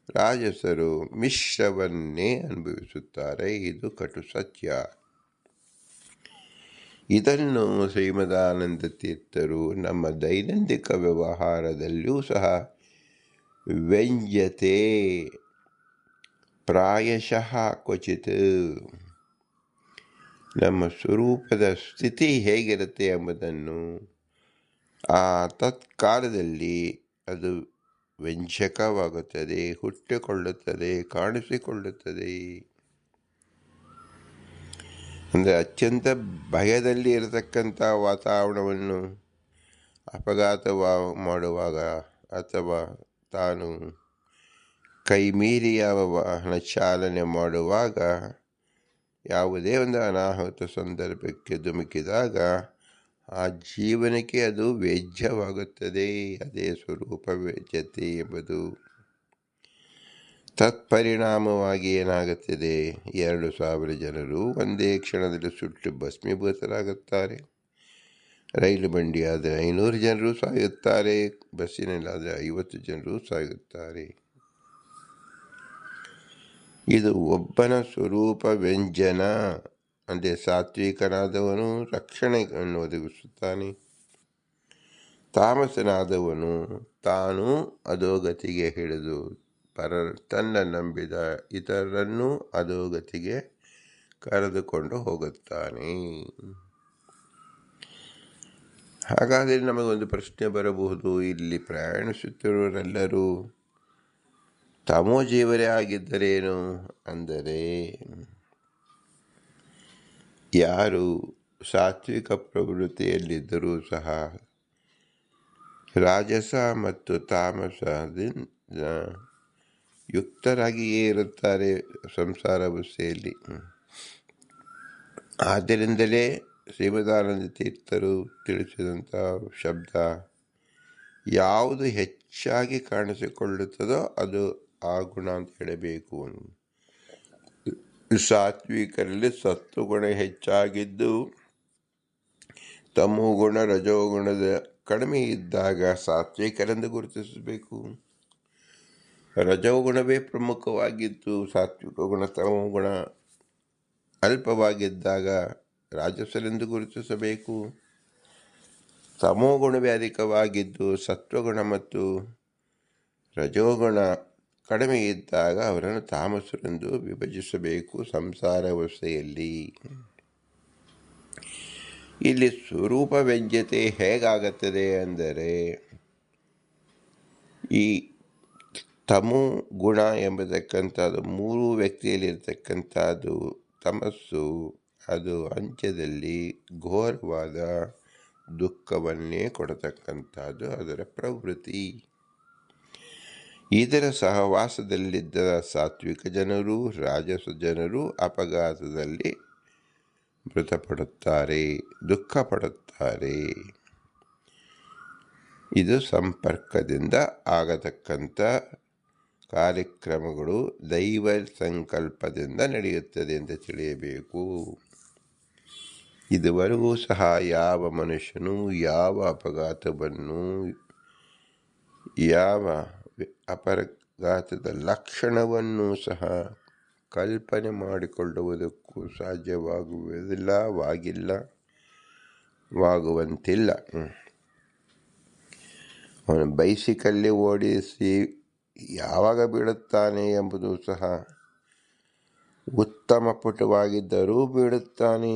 ರಾಜಸರು ಮಿಶ್ರವನ್ನೇ ಅನುಭವಿಸುತ್ತಾರೆ. ಇದು ಕಟು ಸತ್ಯ. ಇದನ್ನು ಶ್ರೀಮದಾನಂದ ತೀರ್ಥರು ನಮ್ಮ ದೈನಂದಿಕ ವ್ಯವಹಾರದಲ್ಲಿಯೂ ಸಹ ವ್ಯಂಜ್ಯತೆ ಪ್ರಾಯಶಃ ಕ್ವಚಿತ್, ನಮ್ಮ ಸ್ವರೂಪದ ಸ್ಥಿತಿ ಹೇಗಿರುತ್ತೆ ಎಂಬುದನ್ನು ಆ ತತ್ಕಾಲದಲ್ಲಿ ಅದು ವ್ಯಂಜಕವಾಗುತ್ತದೆ, ಹುಟ್ಟಿಕೊಳ್ಳುತ್ತದೆ, ಕಾಣಿಸಿಕೊಳ್ಳುತ್ತದೆ. ಅಂದರೆ ಅತ್ಯಂತ ಭಯದಲ್ಲಿ ಇರತಕ್ಕಂಥ ವಾತಾವರಣವನ್ನು ಅಪಘಾತ ಮಾಡುವಾಗ ಅಥವಾ ತಾನು ಕೈಮೀರಿ ಯಾವ ವಾಹನ ಚಾಲನೆ ಮಾಡುವಾಗ ಯಾವುದೇ ಒಂದು ಅನಾಹುತ ಸಂದರ್ಭಕ್ಕೆ ಧುಮುಕಿದಾಗ ಆ ಜೀವನಕ್ಕೆ ಅದು ವೇಜ್ಯವಾಗುತ್ತದೆ. ಅದೇ ಸ್ವರೂಪ ವೇಜ್ಯತೆ ಎಂಬುದು. ತತ್ಪರಿಣಾಮವಾಗಿ ಏನಾಗುತ್ತದೆ? 2,000 ಜನರು ಒಂದೇ ಕ್ಷಣದಲ್ಲಿ ಸುಟ್ಟು ಭಸ್ಮೀಭೂತರಾಗುತ್ತಾರೆ. ರೈಲು ಬಂಡಿ ಆದರೆ 500 ಜನರು ಸಾಯುತ್ತಾರೆ. ಬಸ್ಸಿನಲ್ಲಾದರೆ 50 ಜನರು ಸಾಯುತ್ತಾರೆ. ಇದು ಒಬ್ಬನ ಸ್ವರೂಪ ವ್ಯಂಜನ. ಅಂದರೆ ಸಾತ್ವಿಕನಾದವನು ರಕ್ಷಣೆಯನ್ನು ಒದಗಿಸುತ್ತಾನೆ. ತಾಮಸನಾದವನು ತಾನು ಅಧೋಗತಿಗೆ ಹಿಡಿದು ತನ್ನ ನಂಬಿದ ಇತರರನ್ನು ಅಧೋಗತಿಗೆ ಕರೆದುಕೊಂಡು ಹೋಗುತ್ತಾನೆ. ಹಾಗಾದರೆ ನಮಗೊಂದು ಪ್ರಶ್ನೆ ಬರಬಹುದು, ಇಲ್ಲಿ ಪ್ರಯಾಣಿಸುತ್ತಿರುವವರೆಲ್ಲರೂ ತಮೋಜೀವರೇ ಆಗಿದ್ದರೇನು? ಅಂದರೆ ಯಾರು ಸಾತ್ವಿಕ ಪ್ರವೃತ್ತಿಯಲ್ಲಿದ್ದರೂ ಸಹ ರಾಜಸ ಮತ್ತು ತಾಮಸದಿಂದ ಯುಕ್ತರಾಗಿಯೇ ಇರುತ್ತಾರೆ ಸಂಸಾರಾವಸ್ಥೆಯಲ್ಲಿ. ಆದ್ದರಿಂದಲೇ ಶ್ರೀಮದಾನಂದ ತೀರ್ಥರು ತಿಳಿಸಿದಂಥ ಶಬ್ದ, ಯಾವುದು ಹೆಚ್ಚಾಗಿ ಕಾಣಿಸಿಕೊಳ್ಳುತ್ತದೋ ಅದು ಆ ಗುಣ ಅಂತ ಹೇಳಬೇಕು. ಸಾತ್ವಿಕರಲ್ಲಿ ಸತ್ವಗುಣ ಹೆಚ್ಚಾಗಿದ್ದು ತಮೋಗುಣ ರಜೋಗುಣದ ಕಡಿಮೆ ಇದ್ದಾಗ ಸಾತ್ವಿಕರೆಂದು ಗುರುತಿಸಬೇಕು. ರಜೋಗುಣವೇ ಪ್ರಮುಖವಾಗಿದ್ದು ಸಾತ್ವಿಕ ಗುಣ ತಮೋಗುಣ ಅಲ್ಪವಾಗಿದ್ದಾಗ ರಾಜಸರೆಂದು ಗುರುತಿಸಬೇಕು. ತಮೋಗುಣವೇ ಅಧಿಕವಾಗಿದ್ದು ಸತ್ವಗುಣ ಮತ್ತು ರಜೋಗುಣ ಕಡಿಮೆ ಇದ್ದಾಗ ಅವರನ್ನು ತಾಮಸರೆಂದು ವಿಭಜಿಸಬೇಕು ಸಂಸಾರಾವಸ್ಥೆಯಲ್ಲಿ. ಇಲ್ಲಿ ಸ್ವರೂಪ ವ್ಯಂಜ್ಯತೆ ಹೇಗಾಗುತ್ತದೆ ಅಂದರೆ, ಈ ತಮೋ ಗುಣ ಎಂಬತಕ್ಕಂಥದ್ದು ಮೂರು ವ್ಯಕ್ತಿಯಲ್ಲಿರ್ತಕ್ಕಂಥದ್ದು ತಮಸ್ಸು, ಅದು ಅಂತ್ಯದಲ್ಲಿ ಘೋರವಾದ ದುಃಖವನ್ನೇ ಕೊಡತಕ್ಕಂಥದ್ದು ಅದರ ಪ್ರವೃತ್ತಿ. ಇದರ ಸಹವಾಸದಲ್ಲಿದ್ದ ಸಾತ್ವಿಕ ಜನರು ರಾಜಸ ಜನರು ಅಪಘಾತದಲ್ಲಿ ಮೃತಪಡುತ್ತಾರೆ, ದುಃಖ ಪಡುತ್ತಾರೆ. ಇದು ಸಂಪರ್ಕದಿಂದ ಆಗತಕ್ಕಂಥ ಕಾರ್ಯಕ್ರಮಗಳು ದೈವ ಸಂಕಲ್ಪದಿಂದ ನಡೆಯುತ್ತದೆ ಅಂತ ತಿಳಿಯಬೇಕು. ಇದುವರೆಗೂ ಸಹ ಯಾವ ಮನುಷ್ಯನು ಯಾವ ಅಪಘಾತವನ್ನು, ಯಾವ ಅಪಘಾತದ ಲಕ್ಷಣವನ್ನು ಸಹ ಕಲ್ಪನೆ ಮಾಡಿಕೊಳ್ಳುವುದಕ್ಕೂ ವಾಗುವಂತಿಲ್ಲ. ಅವನು ಬೈಸಿಕಲ್ಲಿ ಓಡಿಸಿ ಯಾವಾಗ ಬೀಳುತ್ತಾನೆ ಎಂಬುದು ಸಹ, ಉತ್ತಮ ಪಟುವಾಗಿದ್ದರೂ ಬೀಳುತ್ತಾನೆ.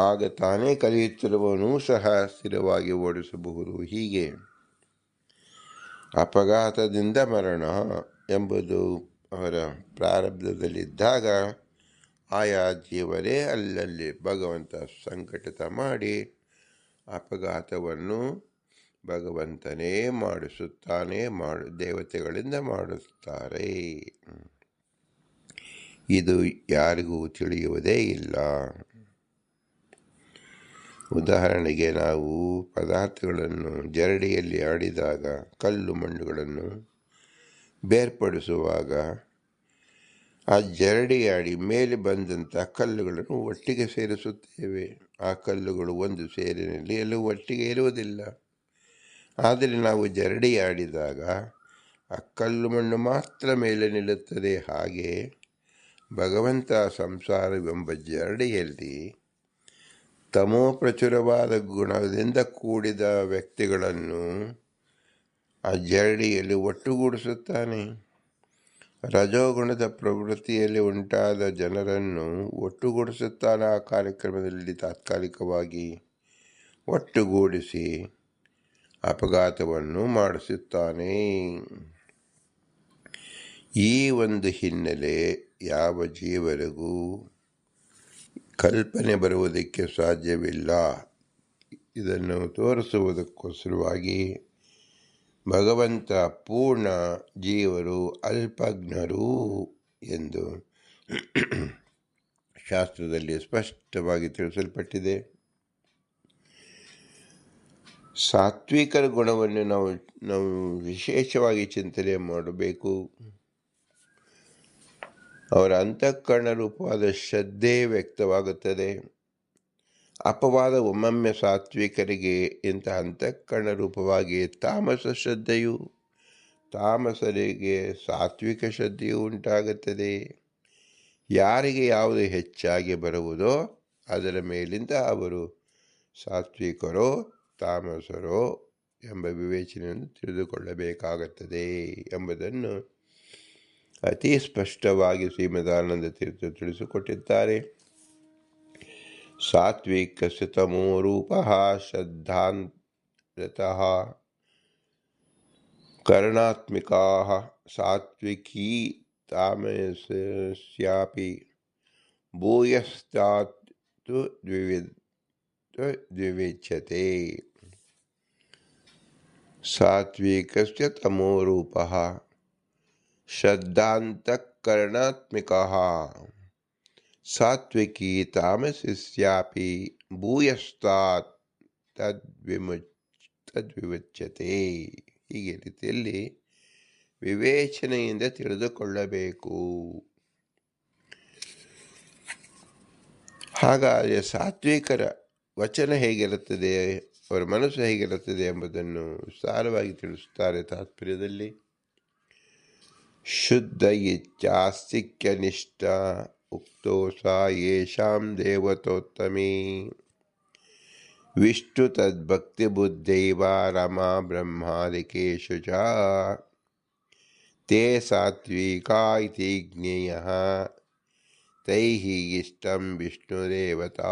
ಆಗ ತಾನೇ ಕಲಿಯುತ್ತಿರುವವನು ಸಹ ಸ್ಥಿರವಾಗಿ ಓಡಿಸಬಹುದು. ಹೀಗೆ ಅಪಘಾತದಿಂದ ಮರಣ ಎಂಬುದು ಅವರ ಪ್ರಾರಬ್ಧದಲ್ಲಿದ್ದಾಗ ಆಯಾ ಜೀವರೇ ಅಲ್ಲಲ್ಲಿ ಭಗವಂತ ಸಂಘಟಿತ ಮಾಡಿ ಅಪಘಾತವನ್ನು ಭಗವಂತನೇ ಮಾಡಿಸುತ್ತಾನೆ, ದೇವತೆಗಳಿಂದ ಮಾಡಿಸುತ್ತಾರೆ. ಇದು ಯಾರಿಗೂ ತಿಳಿಯುವುದೇ ಇಲ್ಲ. ಉದಾಹರಣೆಗೆ, ನಾವು ಪದಾರ್ಥಗಳನ್ನು ಜರಡಿಯಲ್ಲಿ ಆಡಿದಾಗ ಕಲ್ಲು ಮಣ್ಣುಗಳನ್ನು ಬೇರ್ಪಡಿಸುವಾಗ ಆ ಜರಡಿ ಆಡಿ ಮೇಲೆ ಬಂದಂಥ ಕಲ್ಲುಗಳನ್ನು ಒಟ್ಟಿಗೆ ಸೇರಿಸುತ್ತೇವೆ. ಆ ಕಲ್ಲುಗಳು ಒಂದು ಸೇರಿನಲ್ಲಿ ಎಲ್ಲೂ ಒಟ್ಟಿಗೆ ಇರುವುದಿಲ್ಲ. ಆದರೆ ನಾವು ಜರಡಿ ಆಡಿದಾಗ ಆ ಕಲ್ಲು ಮಣ್ಣು ಮಾತ್ರ ಮೇಲೆ ನಿಲ್ಲುತ್ತದೆ. ಹಾಗೆ ಭಗವಂತ ಸಂಸಾರವೆಂಬ ಜರಡಿಯಲ್ಲಿ ತಮೋ ಪ್ರಚುರವಾದ ಗುಣದಿಂದ ಕೂಡಿದ ವ್ಯಕ್ತಿಗಳನ್ನು ಆ ಜರಡಿಯಲ್ಲಿ ಒಟ್ಟುಗೂಡಿಸುತ್ತಾನೆ. ರಜೋಗುಣದ ಪ್ರವೃತ್ತಿಯಲ್ಲಿ ಉಂಟಾದ ಜನರನ್ನು ಒಟ್ಟುಗೂಡಿಸುತ್ತಾನೆ. ಆ ಕಾರ್ಯಕ್ರಮದಲ್ಲಿ ತಾತ್ಕಾಲಿಕವಾಗಿ ಒಟ್ಟುಗೂಡಿಸಿ ಅಪಘಾತವನ್ನು ಮಾಡಿಸುತ್ತಾನೆ. ಈ ಒಂದು ಹಿನ್ನೆಲೆ ಯಾವ ಜೀವರಿಗೂ ಕಲ್ಪನೆ ಬರುವುದಕ್ಕೆ ಸಾಧ್ಯವಿಲ್ಲ. ಇದನ್ನು ತೋರಿಸುವುದಕ್ಕೋಸ್ಕರವಾಗಿ ಭಗವಂತ ಪೂರ್ಣ, ಜೀವರು ಅಲ್ಪಜ್ಞರು ಎಂದು ಶಾಸ್ತ್ರದಲ್ಲಿ ಸ್ಪಷ್ಟವಾಗಿ ತಿಳಿಸಲ್ಪಟ್ಟಿದೆ. ಸಾತ್ವಿಕರ ಗುಣವನ್ನು ನಾವು ವಿಶೇಷವಾಗಿ ಚಿಂತನೆ ಮಾಡಬೇಕು. ಅವರ ಅಂತಃಕರಣ ರೂಪವಾದ ಶ್ರದ್ಧೆ ವ್ಯಕ್ತವಾಗುತ್ತದೆ. ಅಪವಾದ ಒಮ್ಮೊಮ್ಮೆ ಸಾತ್ವಿಕರಿಗೆ ಇಂಥ ಅಂತಃಕರಣ ರೂಪವಾಗಿ ತಾಮಸ ಶ್ರದ್ಧೆಯು, ತಾಮಸರಿಗೆ ಸಾತ್ವಿಕ ಶ್ರದ್ಧೆಯು ಉಂಟಾಗುತ್ತದೆ. ಯಾರಿಗೆ ಯಾವುದು ಹೆಚ್ಚಾಗಿ ಬರುವುದೋ ಅದರ ಮೇಲಿಂದ ಅವರು ಸಾತ್ವಿಕರೋ ತಾಮಸರೋ ಎಂಬ ವಿವೇಚನೆಯನ್ನು ತಿಳಿದುಕೊಳ್ಳಬೇಕಾಗುತ್ತದೆ ಎಂಬುದನ್ನು ಅತಿ ಸ್ಪಷ್ಟವಾಗಿ ಶ್ರೀಮದಾನಂದ ತೀರ್ಥರು ತಿಳಿಸಿಕೊಟ್ಟಿದ್ದಾರೆ. ಸಾತ್ವಿಕಸ್ಯ ತಮೋ ರೂಪಃ ಶ್ರದ್ಧಾಂತರತಃ ಕರ್ಣಾತ್ಮಿಕಾಃ ಸಾತ್ವಿಕೀ ತಾಮಸಸ್ಯಾಪಿ ಭೂಯಸ್ತಾತ್ ತು ದ್ವಿವಿಚ್ಯತೆ. ಸಾತ್ವಿಕಸ್ಯ ತಮೋ ರೂಪಃ ಶ್ರದ್ಧಾಂತಃಕರಣಾತ್ಮಿಕಃ ಸಾತ್ವಿಕೀ ತಾಮಸಸ್ಯಾಪಿ ಭೂಯಸ್ತಾತ್ ತದ್ವಿಚ್ಯತೆ. ಹೀಗೆ ರೀತಿಯಲ್ಲಿ ವಿವೇಚನೆಯಿಂದ ತಿಳಿದುಕೊಳ್ಳಬೇಕು. ಹಾಗಾದರೆ ಸಾತ್ವಿಕರ ವಚನ ಹೇಗಿರುತ್ತದೆ, ಅವರ ಮನಸ್ಸು ಹೇಗಿರುತ್ತದೆ ಎಂಬುದನ್ನು ವಿಸ್ತಾರವಾಗಿ ತಿಳಿಸುತ್ತಾರೆ ತಾತ್ಪರ್ಯದಲ್ಲಿ. ಶುದ್ಧ ಇಚ್ಛಾಸ್ತಿಕ್ಯನಿಷ್ಠ ಉಕ್ತೋ ಸಾ ಯೇಷಾಂ ದೇವತೋತ್ತಮೇ ವಿಷ್ಣು ತದ್ಭಕ್ತಿಬುದ್ಧೈವ ರಮಾ ಬ್ರಹ್ಮಾದಿಕೇಶು ಚ ತೇ ಸಾತ್ವಿಕಾ ಇತಿ ಜ್ಞೇಯಃ ತೈಃ ಇಷ್ಟಂ ವಿಷ್ಣುರೇವತಾ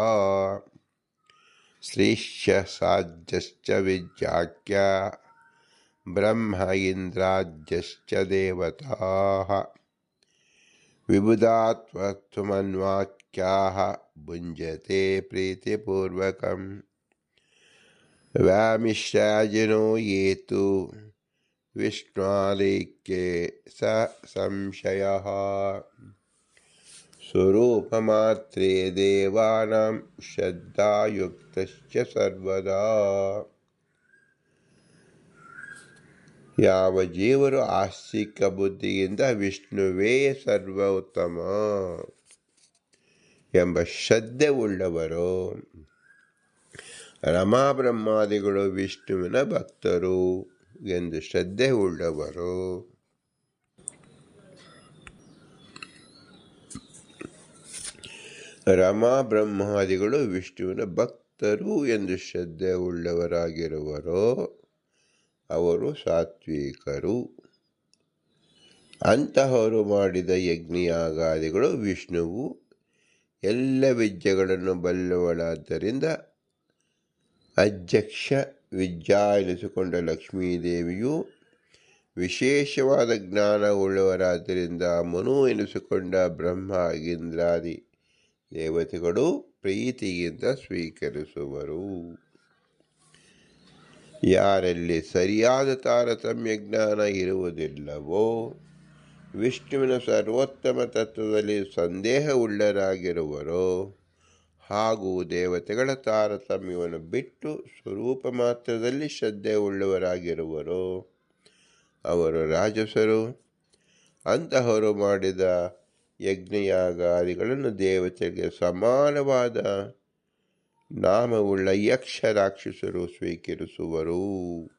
ಶ್ರೀಶ್ಚ ಸಾಜ್ಯಶ್ಚ ವಿಜ್ಞಾಕ್ಯ ಬ್ರಹ್ಮ ಇಂದ್ರಾಜ್ಯಶ್ಚ ದೇವತಾಃ ವಿಬುಧಾತ್ವತ್ವಮನ್ವಾಕ್ಯಾಃ ಭುಂಜತೆ ಪ್ರೀತಿಪೂರ್ವಕಂ ವ್ಯಾಮಿಶ್ರಾಜಿನೋ ಯೇತು ವಿಷ್ಣುರೇಕ್ಯೆ ಸ ಸಂಶಯಃ ಸ್ವರೂಪಮಾತ್ರೇ ದೇವಾನಾಂ ಶ್ರದ್ಧಾಯುಕ್ತಶ್ಚ ಸರ್ವದಾ. ಯಾವ ಜೀವರು ಆಸ್ತಿಕ ಬುದ್ಧಿಯಿಂದ ವಿಷ್ಣುವೇ ಸರ್ವೋತ್ತಮ ಎಂಬ ಶ್ರದ್ಧೆ ಉಳ್ಳವರು, ರಮಾ ಬ್ರಹ್ಮಾದಿಗಳು ವಿಷ್ಣುವಿನ ಭಕ್ತರು ಎಂದು ಶ್ರದ್ಧೆ ಉಳ್ಳವರು, ರಮಾ ಬ್ರಹ್ಮಾದಿಗಳು ವಿಷ್ಣುವಿನ ಭಕ್ತರು ಎಂದು ಶ್ರದ್ಧೆ ಉಳ್ಳವರಾಗಿರುವರು, ಅವರು ಸಾತ್ವಿಕರು. ಅಂತಹವರು ಮಾಡಿದ ಯಜ್ಞಯಾಗಾದಿಗಳು ವಿಷ್ಣುವು ಎಲ್ಲ ವಿದ್ಯೆಗಳನ್ನು ಬಲ್ಲವಳಾದ್ದರಿಂದ ಅಧ್ಯಕ್ಷ ವಿದ್ಯಾ ಎನಿಸಿಕೊಂಡ ಲಕ್ಷ್ಮೀದೇವಿಯು ವಿಶೇಷವಾದ ಜ್ಞಾನ ಉಳ್ಳವರಾದ್ದರಿಂದ ಮನು ಎನಿಸಿಕೊಂಡ ಬ್ರಹ್ಮ ಇಂದ್ರಾದಿ ದೇವತೆಗಳು ಪ್ರೀತಿಯಿಂದ ಸ್ವೀಕರಿಸುವರು. ಯಾರಲ್ಲಿ ಸರಿಯಾದ ತಾರತಮ್ಯ ಜ್ಞಾನ ಇರುವುದಿಲ್ಲವೋ ವಿಷ್ಣುವಿನ ಸರ್ವೋತ್ತಮ ತತ್ವದಲ್ಲಿ ಸಂದೇಹವುಳ್ಳರಾಗಿರುವರೋ ಹಾಗೂ ದೇವತೆಗಳ ತಾರತಮ್ಯವನ್ನು ಬಿಟ್ಟು ಸ್ವರೂಪ ಮಾತ್ರದಲ್ಲಿ ಶ್ರದ್ಧೆ ಉಳ್ಳವರಾಗಿರುವರೋ ಅವರು ರಾಜಸರು. ಅಂತಹವರು ಮಾಡಿದ ಯಜ್ಞಯಾಗಾದಿಗಳನ್ನು ದೇವತೆಗೆ ಸಮಾನವಾದ ನಾಮವುಳ್ಳ ಯಕ್ಷ ರಾಕ್ಷಸರು ಸ್ವೀಕರಿಸುವರು.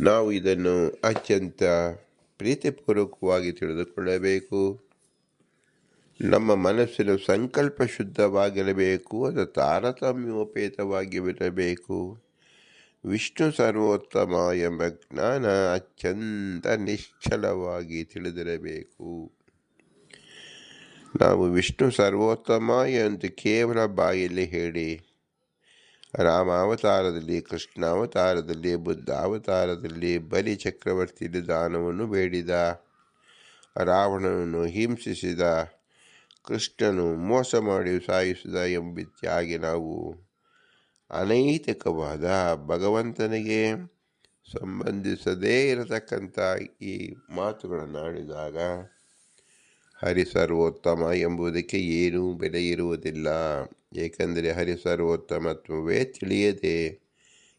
ನಾವು ಇದನ್ನು ಅತ್ಯಂತ ಪ್ರೀತಿಪೂರ್ವಕವಾಗಿ ತಿಳಿದುಕೊಳ್ಳಬೇಕು. ನಮ್ಮ ಮನಸ್ಸಿನ ಸಂಕಲ್ಪ ಶುದ್ಧವಾಗಿರಬೇಕು, ಅದು ತಾರತಮ್ಯೋಪೇತವಾಗಿರಬೇಕು. ವಿಷ್ಣು ಸರ್ವೋತ್ತಮ ಎಂಬ ಜ್ಞಾನ ಅತ್ಯಂತ ನಿಶ್ಚಲವಾಗಿ ತಿಳಿದಿರಬೇಕು. ನಾವು ವಿಷ್ಣು ಸರ್ವೋತ್ತಮ ಎಂದು ಕೇವಲ ಬಾಯಲ್ಲಿ ಹೇಳಿ ರಾಮಾವತಾರದಲ್ಲಿ, ಕೃಷ್ಣಾವತಾರದಲ್ಲಿ, ಬುದ್ಧಾವತಾರದಲ್ಲಿ ಬಲಿ ಚಕ್ರವರ್ತಿ ದಾನವನ್ನು ಬೇಡಿದ, ರಾವಣನನ್ನು ಹಿಂಸಿಸಿದ, ಕೃಷ್ಣನು ಮೋಸ ಮಾಡಿ ಸಾಯಿಸಿದ ಎಂಬಿತ್ಯಾಗಿ ನಾವು ಅನೈತಿಕವಾದ ಭಗವಂತನಿಗೆ ಸಂಬಂಧಿಸದೇ ಇರತಕ್ಕಂಥ ಈ ಮಾತುಗಳನ್ನು ಆಡಿದಾಗ ಹರಿ ಸರ್ವೋತ್ತಮ ಎಂಬುದಕ್ಕೆ ಏನೂ ಬೆಲೆ ಇರುವುದಿಲ್ಲ. ಏಕೆಂದರೆ ಹರಿ ಸರ್ವೋತ್ತಮತ್ವವೇ ತಿಳಿಯದೆ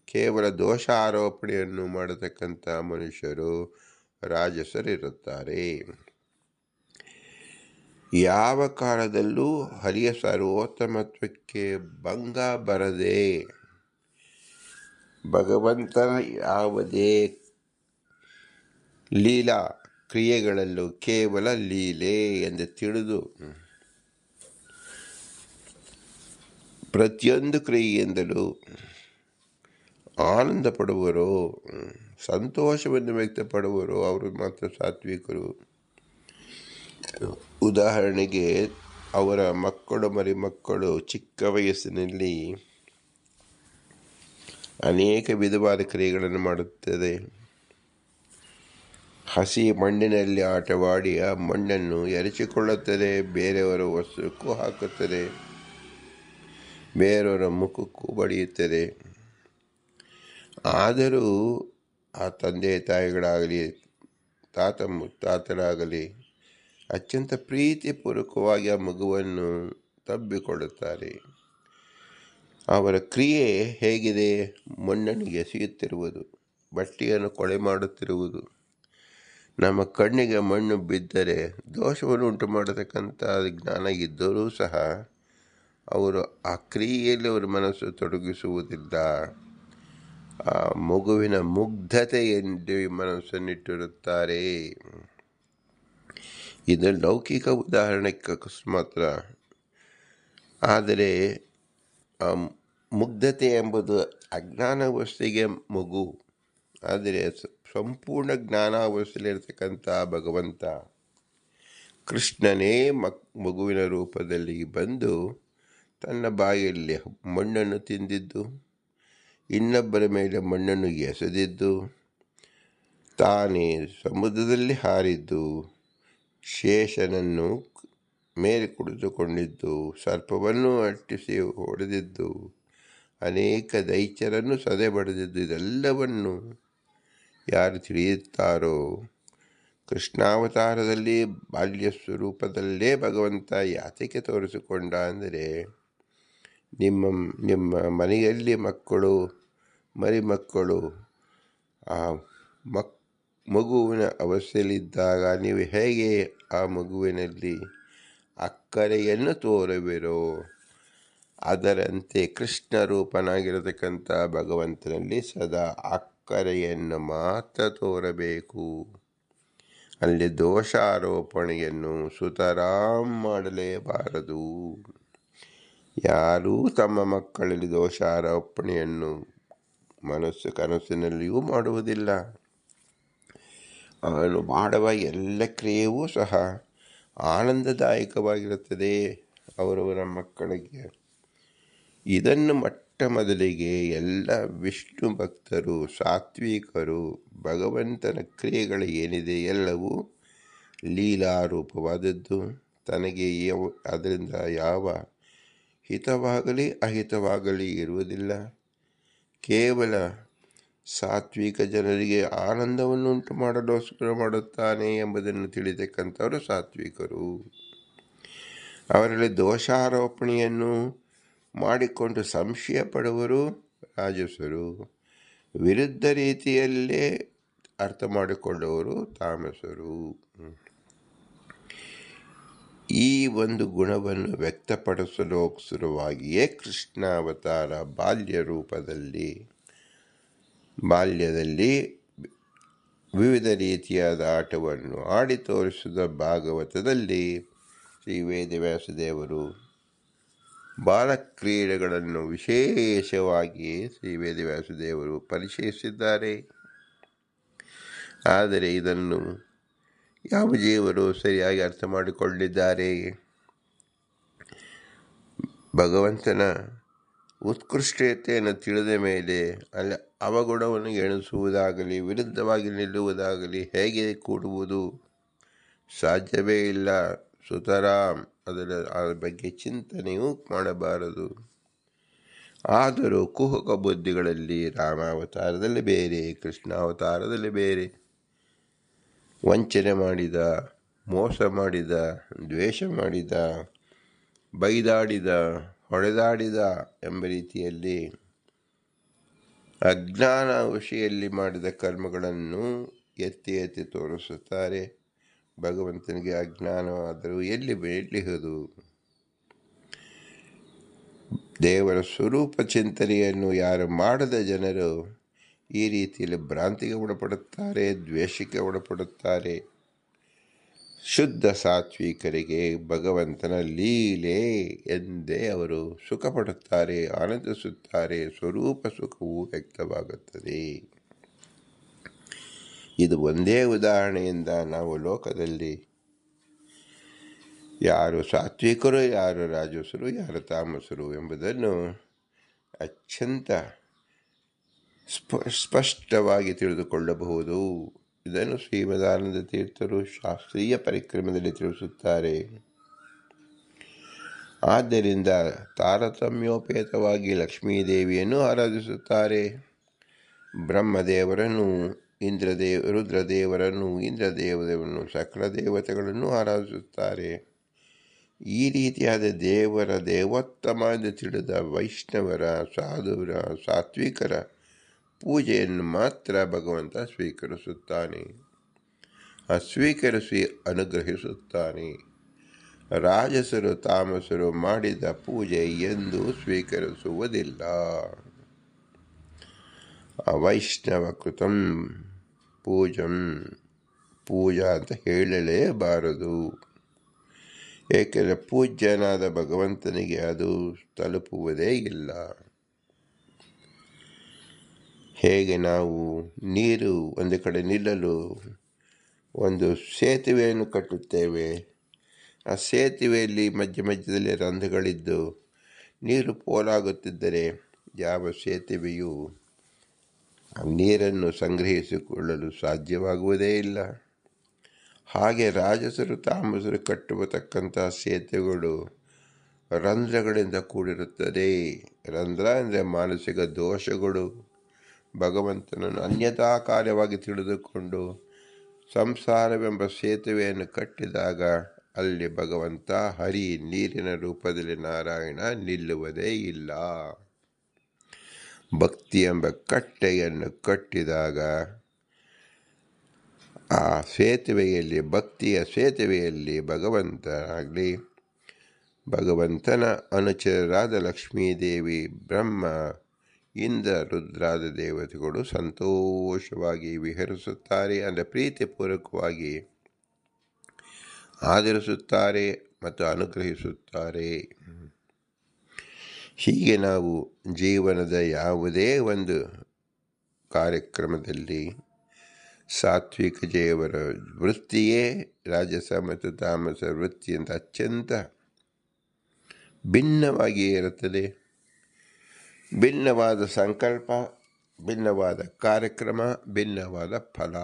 ಕೇವಲ ದೋಷ ಆರೋಪಣೆಯನ್ನು ಮಾಡತಕ್ಕಂಥ ಮನುಷ್ಯರು ರಾಜಸರಿರುತ್ತಾರೆ. ಯಾವ ಕಾಲದಲ್ಲೂ ಹರಿಯ ಸರ್ವೋತ್ತಮತ್ವಕ್ಕೆ ಭಂಗ ಬರದೆ ಭಗವಂತನ ಯಾವುದೇ ಲೀಲಾ ಕ್ರಿಯೆಗಳಲ್ಲೂ ಕೇವಲ ಲೀಲೆ ಎಂದು ತಿಳಿದು ಪ್ರತಿಯೊಂದು ಕ್ರಿಯೆಯಿಂದಲೂ ಆನಂದ ಪಡುವರು, ಸಂತೋಷವನ್ನು ವ್ಯಕ್ತಪಡುವರು ಅವರು ಮಾತ್ರ ಸಾತ್ವಿಕರು. ಉದಾಹರಣೆಗೆ ಅವರ ಮಕ್ಕಳು ಮರಿಮಕ್ಕಳು ಚಿಕ್ಕ ವಯಸ್ಸಿನಲ್ಲಿ ಅನೇಕ ವಿಧವಾದ ಕ್ರಿಯೆಗಳನ್ನು ಮಾಡುತ್ತದೆ. ಹಸಿ ಮಣ್ಣಿನಲ್ಲಿ ಆಟವಾಡಿ ಆ ಮಣ್ಣನ್ನು ಎರಚಿಕೊಳ್ಳುತ್ತದೆ, ಬೇರೆಯವರ ವಸ್ತುಕ್ಕೂ ಹಾಕುತ್ತದೆ, ಬೇರೆಯವರ ಮುಖಕ್ಕೂ ಬಡಿಯುತ್ತದೆ. ಆದರೂ ಆ ತಂದೆ ತಾಯಿಗಳಾಗಲಿ ತಾತ ಮುತ್ತಾತರಾಗಲಿ ಅತ್ಯಂತ ಪ್ರೀತಿಪೂರ್ವಕವಾಗಿ ಆ ಮಗುವನ್ನು ತಬ್ಬಿಕೊಳ್ಳುತ್ತಾರೆ. ಅವರ ಕ್ರಿಯೆ ಹೇಗಿದೆ? ಮಣ್ಣನ್ನು ಎಸೆಯುತ್ತಿರುವುದು, ಬಟ್ಟೆಯನ್ನು ಕೊಳೆ ಮಾಡುತ್ತಿರುವುದು. ನಮ್ಮ ಕಣ್ಣಿಗೆ ಮಣ್ಣು ಬಿದ್ದರೆ ದೋಷವನ್ನು ಉಂಟು ಮಾಡತಕ್ಕಂಥ ಜ್ಞಾನ ಇದ್ದರೂ ಸಹ ಅವರು ಆ ಕ್ರಿಯೆಯಲ್ಲಿ ಅವರ ಮನಸ್ಸು ತೊಡಗಿಸುವುದಿಲ್ಲ. ಆ ಮಗುವಿನ ಮುಗ್ಧತೆ ಎಂದು ಮನಸ್ಸನ್ನಿಟ್ಟಿರುತ್ತಾರೆ. ಇದು ಲೌಕಿಕ ಉದಾಹರಣೆಗೆ ಮಾತ್ರ. ಆದರೆ ಮುಗ್ಧತೆ ಎಂಬುದು ಅಜ್ಞಾನಾವಸ್ಥೆಗೆ ಮಗು. ಆದರೆ ಸಂಪೂರ್ಣ ಜ್ಞಾನಾವಸ್ಥೆಯಲ್ಲಿರ್ತಕ್ಕಂಥ ಭಗವಂತ ಕೃಷ್ಣನೇ ಮಗುವಿನ ರೂಪದಲ್ಲಿ ಬಂದು ತನ್ನ ಬಾಯಲ್ಲಿ ಮಣ್ಣನ್ನು ತಿಂದಿದ್ದು, ಇನ್ನೊಬ್ಬರ ಮೇಲೆ ಮಣ್ಣನ್ನು ಎಸೆದಿದ್ದು, ತಾನೇ ಸಮುದ್ರದಲ್ಲಿ ಹಾರಿದ್ದು, ಶೇಷನನ್ನು ಮೇಲೆ ಕುಳಿತುಕೊಂಡಿದ್ದು, ಸರ್ಪವನ್ನು ಅಟ್ಟಿಸಿ ಹೊಡೆದಿದ್ದು, ಅನೇಕ ದೈತ್ಯರನ್ನು ಸದೆಬಡಿದಿದ್ದು, ಇದೆಲ್ಲವನ್ನು ಯಾರು ತಿಳಿಯುತ್ತಾರೋ, ಕೃಷ್ಣಾವತಾರದಲ್ಲಿ ಬಾಲ್ಯ ಸ್ವರೂಪದಲ್ಲೇ ಭಗವಂತ ಯಾತಕ್ಕೆ ತೋರಿಸಿಕೊಂಡ ಅಂದರೆ, ನಿಮ್ಮ ಮನೆಯಲ್ಲಿ ಮಕ್ಕಳು ಮರಿಮಕ್ಕಳು ಆ ಮಗುವಿನ ಅವಸ್ಥೆಯಲ್ಲಿದ್ದಾಗ ನೀವು ಹೇಗೆ ಆ ಮಗುವಿನಲ್ಲಿ ಅಕ್ಕರೆಯನ್ನು ತೋರುವಿರೋ, ಅದರಂತೆ ಕೃಷ್ಣ ರೂಪನಾಗಿರತಕ್ಕಂಥ ಭಗವಂತನಲ್ಲಿ ಸದಾ ಅಕ್ಕರೆಯನ್ನು ಮಾತ್ರ ತೋರಬೇಕು. ಅಲ್ಲಿ ದೋಷಾರೋಪಣೆಯನ್ನು ಸುತರಾಂ ಮಾಡಲೇಬಾರದು. ಯಾರೂ ತಮ್ಮ ಮಕ್ಕಳಲ್ಲಿ ದೋಷಾರೋಪಣೆಯನ್ನು ಕನಸಿನಲ್ಲಿಯೂ ಮಾಡುವುದಿಲ್ಲ. ಅವನು ಮಾಡುವ ಎಲ್ಲ ಕ್ರಿಯೆಯೂ ಸಹ ಆನಂದದಾಯಕವಾಗಿರುತ್ತದೆ ಅವರವರ ಮಕ್ಕಳಿಗೆ. ಇದನ್ನು ಮೊದಲಿಗೆ ಎಲ್ಲ ವಿಷ್ಣು ಭಕ್ತರು, ಸಾತ್ವಿಕರು, ಭಗವಂತನ ಕ್ರಿಯೆಗಳು ಏನಿದೆ ಎಲ್ಲವೂ ಲೀಲಾರೂಪವಾದದ್ದು. ತನಗೆ ಅದರಿಂದ ಯಾವ ಹಿತವಾಗಲಿ ಅಹಿತವಾಗಲಿ ಇರುವುದಿಲ್ಲ. ಕೇವಲ ಸಾತ್ವಿಕ ಜನರಿಗೆ ಆನಂದವನ್ನುಂಟು ಮಾಡಲೋಸ್ಕರ ಮಾಡುತ್ತಾನೆ ಎಂಬುದನ್ನು ತಿಳಿತಕ್ಕಂಥವರು ಸಾತ್ವಿಕರು. ಅವರಲ್ಲಿ ದೋಷಾರೋಪಣೆಯನ್ನು ಮಾಡಿಕೊಂಡು ಸಂಶಯ ಪಡುವರು ರಾಜಸರು. ವಿರುದ್ಧ ರೀತಿಯಲ್ಲೇ ಅರ್ಥ ಮಾಡಿಕೊಳ್ಳುವರು ತಾಮಸರು. ಈ ಒಂದು ಗುಣವನ್ನು ವ್ಯಕ್ತಪಡಿಸಲೋಸ್ಕರವಾಗಿಯೇ ಕೃಷ್ಣಾವತಾರ ಬಾಲ್ಯದಲ್ಲಿ ವಿವಿಧ ರೀತಿಯಾದ ಆಟವನ್ನು ಆಡಿ ತೋರಿಸಿದ. ಭಾಗವತದಲ್ಲಿ ಶ್ರೀ ವೇದವ್ಯಾಸದೇವರು ಬಾಲಕ್ರೀಡೆಗಳನ್ನು ವಿಶೇಷವಾಗಿ ಶ್ರೀ ವೇದವ್ಯಾಸದೇವರು ಪರಿಚಯಿಸಿದ್ದಾರೆ. ಆದರೆ ಇದನ್ನು ಯಾವ ಜೀವರು ಸರಿಯಾಗಿ ಅರ್ಥ ಮಾಡಿಕೊಂಡಿದ್ದಾರೆ? ಭಗವಂತನ ಉತ್ಕೃಷ್ಟತೆಯನ್ನು ತಿಳಿದ ಮೇಲೆ ಅಲ್ಲಿ ಅವಗುಣವನ್ನು ಎಣಿಸುವುದಾಗಲಿ ವಿರುದ್ಧವಾಗಿ ನಿಲ್ಲುವುದಾಗಲಿ ಹೇಗೆ ಕೂಡುವುದು? ಸಾಧ್ಯವೇ ಇಲ್ಲ. ಸುತರಾಂ ಅದರ ಬಗ್ಗೆ ಚಿಂತನೆಯೂ ಮಾಡಬಾರದು. ಆದರೂ ಕುಹುಕ ಬುದ್ಧಿಗಳಲ್ಲಿ ರಾಮಾವತಾರದಲ್ಲಿ ಬೇರೆ, ಕೃಷ್ಣಾವತಾರದಲ್ಲಿ ಬೇರೆ, ವಂಚನೆ ಮಾಡಿದ, ಮೋಸ ಮಾಡಿದ, ದ್ವೇಷ ಮಾಡಿದ, ಬೈದಾಡಿದ, ಹೊಡೆದಾಡಿದ ಎಂಬ ರೀತಿಯಲ್ಲಿ ಅಜ್ಞಾನ ವಿಷಯಲ್ಲಿ ಮಾಡಿದ ಕರ್ಮಗಳನ್ನು ಎತ್ತಿ ಎತ್ತಿ ತೋರಿಸುತ್ತಾರೆ. ಭಗವಂತನಿಗೆ ಅಜ್ಞಾನವಾದರೂ ಎಲ್ಲಿಹುದು? ದೇವರ ಸ್ವರೂಪ ಚಿಂತನೆಯನ್ನು ಯಾರು ಮಾಡದ ಜನರು ಈ ರೀತಿಯಲ್ಲಿ ಭ್ರಾಂತಿಗೆ ಒಳಪಡುತ್ತಾರೆ, ದ್ವೇಷಕ್ಕೆ ಒಳಪಡುತ್ತಾರೆ. ಶುದ್ಧ ಸಾತ್ವಿಕರಿಗೆ ಭಗವಂತನ ಲೀಲೆ ಎಂದೇ ಅವರು ಸುಖ ಪಡುತ್ತಾರೆ, ಆನಂದಿಸುತ್ತಾರೆ. ಸ್ವರೂಪ ಸುಖವು ವ್ಯಕ್ತವಾಗುತ್ತದೆ. ಇದು ಒಂದೇ ಉದಾಹರಣೆಯಿಂದ ನಾವು ಲೋಕದಲ್ಲಿ ಯಾರು ಸಾತ್ವಿಕರು, ಯಾರು ರಾಜಸರು, ಯಾರು ತಾಮಸರು ಎಂಬುದನ್ನು ಅತ್ಯಂತ ಸ್ಪಷ್ಟವಾಗಿ ತಿಳಿದುಕೊಳ್ಳಬಹುದು. ಇದನ್ನು ಶ್ರೀಮದಾನಂದ ತೀರ್ಥರು ಶಾಸ್ತ್ರೀಯ ಪರಿಕ್ರಮದಲ್ಲಿ ತಿಳಿಸುತ್ತಾರೆ. ಆದ್ದರಿಂದ ತಾರತಮ್ಯೋಪೇತವಾಗಿ ಲಕ್ಷ್ಮೀದೇವಿಯನ್ನು ಆರಾಧಿಸುತ್ತಾರೆ. ಬ್ರಹ್ಮದೇವರನ್ನು, ರುದ್ರದೇವರನ್ನು, ಇಂದ್ರದೇವರನ್ನು, ಸಕಲ ದೇವತೆಗಳನ್ನು ಆರಾಧಿಸುತ್ತಾರೆ. ಈ ರೀತಿಯಾದ ದೇವರ ದೇವೋತ್ತಮ ಎಂದು ತಿಳಿದ ವೈಷ್ಣವರ, ಸಾಧುವರ, ಸಾತ್ವಿಕರ ಪೂಜೆಯನ್ನು ಮಾತ್ರ ಭಗವಂತ ಸ್ವೀಕರಿಸುತ್ತಾನೆ. ಸ್ವೀಕರಿಸಿ ಅನುಗ್ರಹಿಸುತ್ತಾನೆ. ರಾಜಸರು ತಾಮಸರು ಮಾಡಿದ ಪೂಜೆ ಎಂದೂ ಸ್ವೀಕರಿಸುವುದಿಲ್ಲ. ಅವೈಷ್ಣವ ಕೃತಂ ಪೂಜಾ ಅಂತ ಹೇಳಲೇಬಾರದು. ಏಕೆಂದರೆ ಪೂಜ್ಯನಾದ ಭಗವಂತನಿಗೆ ಅದು ತಲುಪುವುದೇ ಇಲ್ಲ. ಹೇಗೆ ನಾವು ನೀರು ಒಂದು ಕಡೆ ನಿಲ್ಲಲು ಒಂದು ಸೇತುವೆಯನ್ನು ಕಟ್ಟುತ್ತೇವೆ. ಆ ಸೇತುವೆಯಲ್ಲಿ ಮಧ್ಯದಲ್ಲಿ ರಂಧ್ರಗಳಿದ್ದು ನೀರು ಪೋಲಾಗುತ್ತಿದ್ದರೆ ಯಾವ ಸೇತುವೆಯು ನೀರನ್ನು ಸಂಗ್ರಹಿಸಿಕೊಳ್ಳಲು ಸಾಧ್ಯವಾಗುವುದೇ ಇಲ್ಲ. ಹಾಗೆ ರಾಜಸರು ತಾಮಸರು ಕಟ್ಟುವತಕ್ಕಂಥ ಸೇತುವೆಗಳು ರಂಧ್ರಗಳಿಂದ ಕೂಡಿರುತ್ತದೆ. ರಂಧ್ರ ಅಂದರೆ ಮಾನಸಿಕ ದೋಷಗಳು. ಭಗವಂತನನ್ನು ಅನ್ಯಥಾಕಾರ್ಯವಾಗಿ ತಿಳಿದುಕೊಂಡು ಸಂಸಾರವೆಂಬ ಸೇತುವೆಯನ್ನು ಕಟ್ಟಿದಾಗ ಅಲ್ಲಿ ಭಗವಂತ ಹರಿ ನೀರಿನ ರೂಪದಲ್ಲಿ ನಾರಾಯಣ ನಿಲ್ಲುವುದೇ ಇಲ್ಲ. ಭಕ್ತಿ ಎಂಬ ಕಟ್ಟೆಯನ್ನು ಕಟ್ಟಿದಾಗ ಆ ಸೇತುವೆಯಲ್ಲಿ, ಭಕ್ತಿಯ ಸೇತುವೆಯಲ್ಲಿ ಭಗವಂತನಾಗಲಿ, ಭಗವಂತನ ಅನುಚರರಾದ ಲಕ್ಷ್ಮೀದೇವಿ, ಬ್ರಹ್ಮ, ಇಂದ್ರ, ರುದ್ರಾದ ದೇವತೆಗಳು ಸಂತೋಷವಾಗಿ ವಿಹರಿಸುತ್ತಾರೆ. ಅಂದರೆ ಪ್ರೀತಿಪೂರ್ವಕವಾಗಿ ಆದರಿಸುತ್ತಾರೆ ಮತ್ತು ಅನುಗ್ರಹಿಸುತ್ತಾರೆ. ಹೀಗೆ ನಾವು ಜೀವನದ ಯಾವುದೇ ಒಂದು ಕಾರ್ಯಕ್ರಮದಲ್ಲಿ ಸಾತ್ವಿಕ ದೇವರ ವೃತ್ತಿಯೇ ರಾಜಸ ಮತ್ತು ತಾಮಸ ವೃತ್ತಿಯಿಂದ ಅತ್ಯಂತ ಭಿನ್ನವಾಗಿಯೇ ಇರುತ್ತದೆ. ಭಿನ್ನವಾದ ಸಂಕಲ್ಪ, ಭಿನ್ನವಾದ ಕಾರ್ಯಕ್ರಮ, ಭಿನ್ನವಾದ ಫಲ.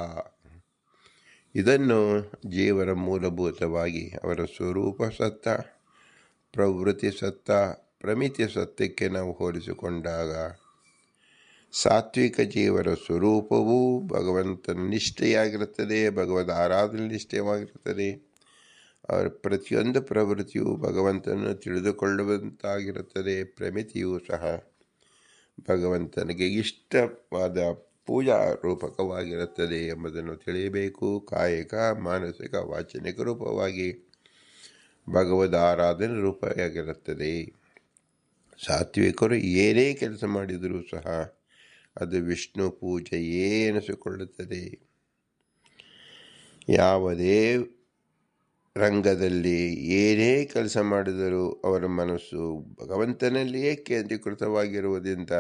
ಇದನ್ನು ಜೀವನ ಮೂಲಭೂತವಾಗಿ ಅವರ ಸ್ವರೂಪ ಸತ್ತ, ಪ್ರವೃತ್ತಿ ಸತ್ತ, ಪ್ರಮಿತಿ ಸತ್ಯಕ್ಕೆ ನಾವು ಹೋಲಿಸಿಕೊಂಡಾಗ ಸಾತ್ವಿಕ ಜೀವನ ಸ್ವರೂಪವೂ ಭಗವಂತನ ನಿಷ್ಠೆಯಾಗಿರುತ್ತದೆ, ಭಗವದ್ ಆರಾಧನೆ ನಿಷ್ಠೆಯಾಗಿರುತ್ತದೆ. ಅವರ ಪ್ರತಿಯೊಂದು ಪ್ರವೃತ್ತಿಯು ಭಗವಂತನನ್ನು ತಿಳಿದುಕೊಳ್ಳುವಂತಾಗಿರುತ್ತದೆ. ಪ್ರಮಿತಿಯೂ ಸಹ ಭಗವಂತನಿಗೆ ಇಷ್ಟವಾದ ಪೂಜಾ ರೂಪಕವಾಗಿರುತ್ತದೆ ಎಂಬುದನ್ನು ತಿಳಿಯಬೇಕು. ಕಾಯಿಕ, ಮಾನಸಿಕ, ವಾಚನಿಕ ರೂಪವಾಗಿ ಭಗವದ್ ಆರಾಧನೆ ರೂಪವಾಗಿರುತ್ತದೆ. ಸಾತ್ವಿಕರು ಏನೇ ಕೆಲಸ ಮಾಡಿದರೂ ಸಹ ಅದು ವಿಷ್ಣು ಪೂಜೆಯೇ ಎನಿಸಿಕೊಳ್ಳುತ್ತದೆ. ಯಾವುದೇ ರಂಗದಲ್ಲಿ ಏನೇ ಕೆಲಸ ಮಾಡಿದರೂ ಅವರ ಮನಸ್ಸು ಭಗವಂತನಲ್ಲಿಯೇ ಕೇಂದ್ರೀಕೃತವಾಗಿರುವುದರಿಂದ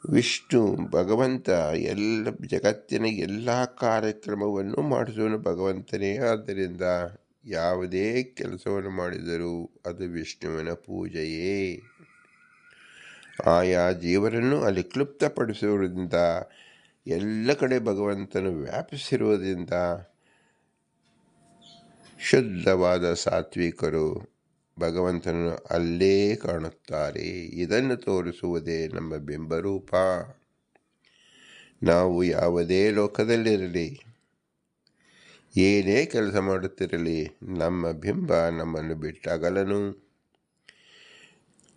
ವಿಷ್ಣು ಭಗವಂತ ಜಗತ್ತಿನ ಎಲ್ಲ ಕಾರ್ಯಕ್ರಮವನ್ನು ಮಾಡಿಸುವನು ಭಗವಂತನೇ. ಆದ್ದರಿಂದ ಯಾವುದೇ ಕೆಲಸವನ್ನು ಮಾಡಿದರೂ ಅದು ವಿಷ್ಣುವಿನ ಪೂಜೆಯೇ. ಆಯಾ ಜೀವನನ್ನು ಅಲ್ಲಿ ಕ್ಲುಪ್ತಪಡಿಸುವುದರಿಂದ, ಎಲ್ಲ ಕಡೆ ಭಗವಂತನು ವ್ಯಾಪಿಸಿರುವುದರಿಂದ ಶುದ್ಧವಾದ ಸಾತ್ವಿಕರು ಭಗವಂತನನ್ನು ಅಲ್ಲೇ ಕಾಣುತ್ತಾರೆ. ಇದನ್ನು ತೋರಿಸುವುದೇ ನಮ್ಮ ಬಿಂಬರೂಪ. ನಾವು ಯಾವುದೇ ಲೋಕದಲ್ಲಿರಲಿ, ಏನೇ ಕೆಲಸ ಮಾಡುತ್ತಿರಲಿ, ನಮ್ಮ ಬಿಂಬ ನಮ್ಮನ್ನು ಬಿಟ್ಟಾಗಲನು.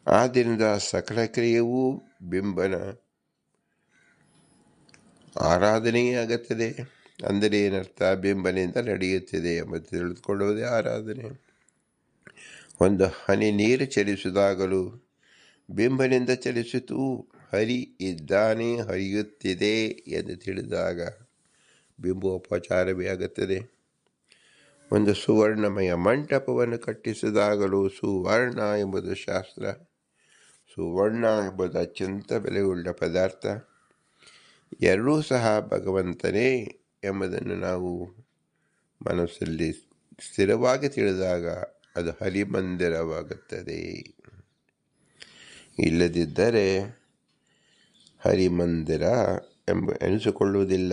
ಆದ್ದರಿಂದ ಸಕಲ ಕ್ರಿಯೆಯೂ ಬಿಂಬನ ಆರಾಧನೆಯೇ ಆಗುತ್ತದೆ. ಅಂದರೆ ಏನರ್ಥ? ಬಿಂಬನಿಂದ ನಡೆಯುತ್ತಿದೆ ಎಂಬುದು ತಿಳಿದುಕೊಳ್ಳುವುದೇ ಆರಾಧನೆ. ಒಂದು ಹನಿ ನೀರು ಚಲಿಸಿದಾಗಲೂ ಬಿಂಬನಿಂದ ಚಲಿಸಿತು. ಹರಿ ಇದ್ದಾನೆ, ಹರಿಯುತ್ತಿದೆ ಎಂದು ತಿಳಿದಾಗ ಬಿಂಬೋಪಚಾರವೇ ಆಗುತ್ತದೆ. ಒಂದು ಸುವರ್ಣಮಯ ಮಂಟಪವನ್ನು ಕಟ್ಟಿಸಿದಾಗಲೂ ಸುವರ್ಣ ಎಂಬುದು ಶಾಸ್ತ್ರ. ಸುವರ್ಣ ಎಂಬುದು ಅತ್ಯಂತ ಬೆಲೆಯುಳ್ಳ ಪದಾರ್ಥ. ಎರಡೂ ಸಹ ಭಗವಂತನೇ ಎಂಬುದನ್ನು ನಾವು ಮನಸ್ಸಲ್ಲಿ ಸ್ಥಿರವಾಗಿ ತಿಳಿದಾಗ ಅದು ಹರಿಮಂದಿರವಾಗುತ್ತದೆ. ಇಲ್ಲದಿದ್ದರೆ ಹರಿಮಂದಿರ ಎನಿಸಿಕೊಳ್ಳುವುದಿಲ್ಲ.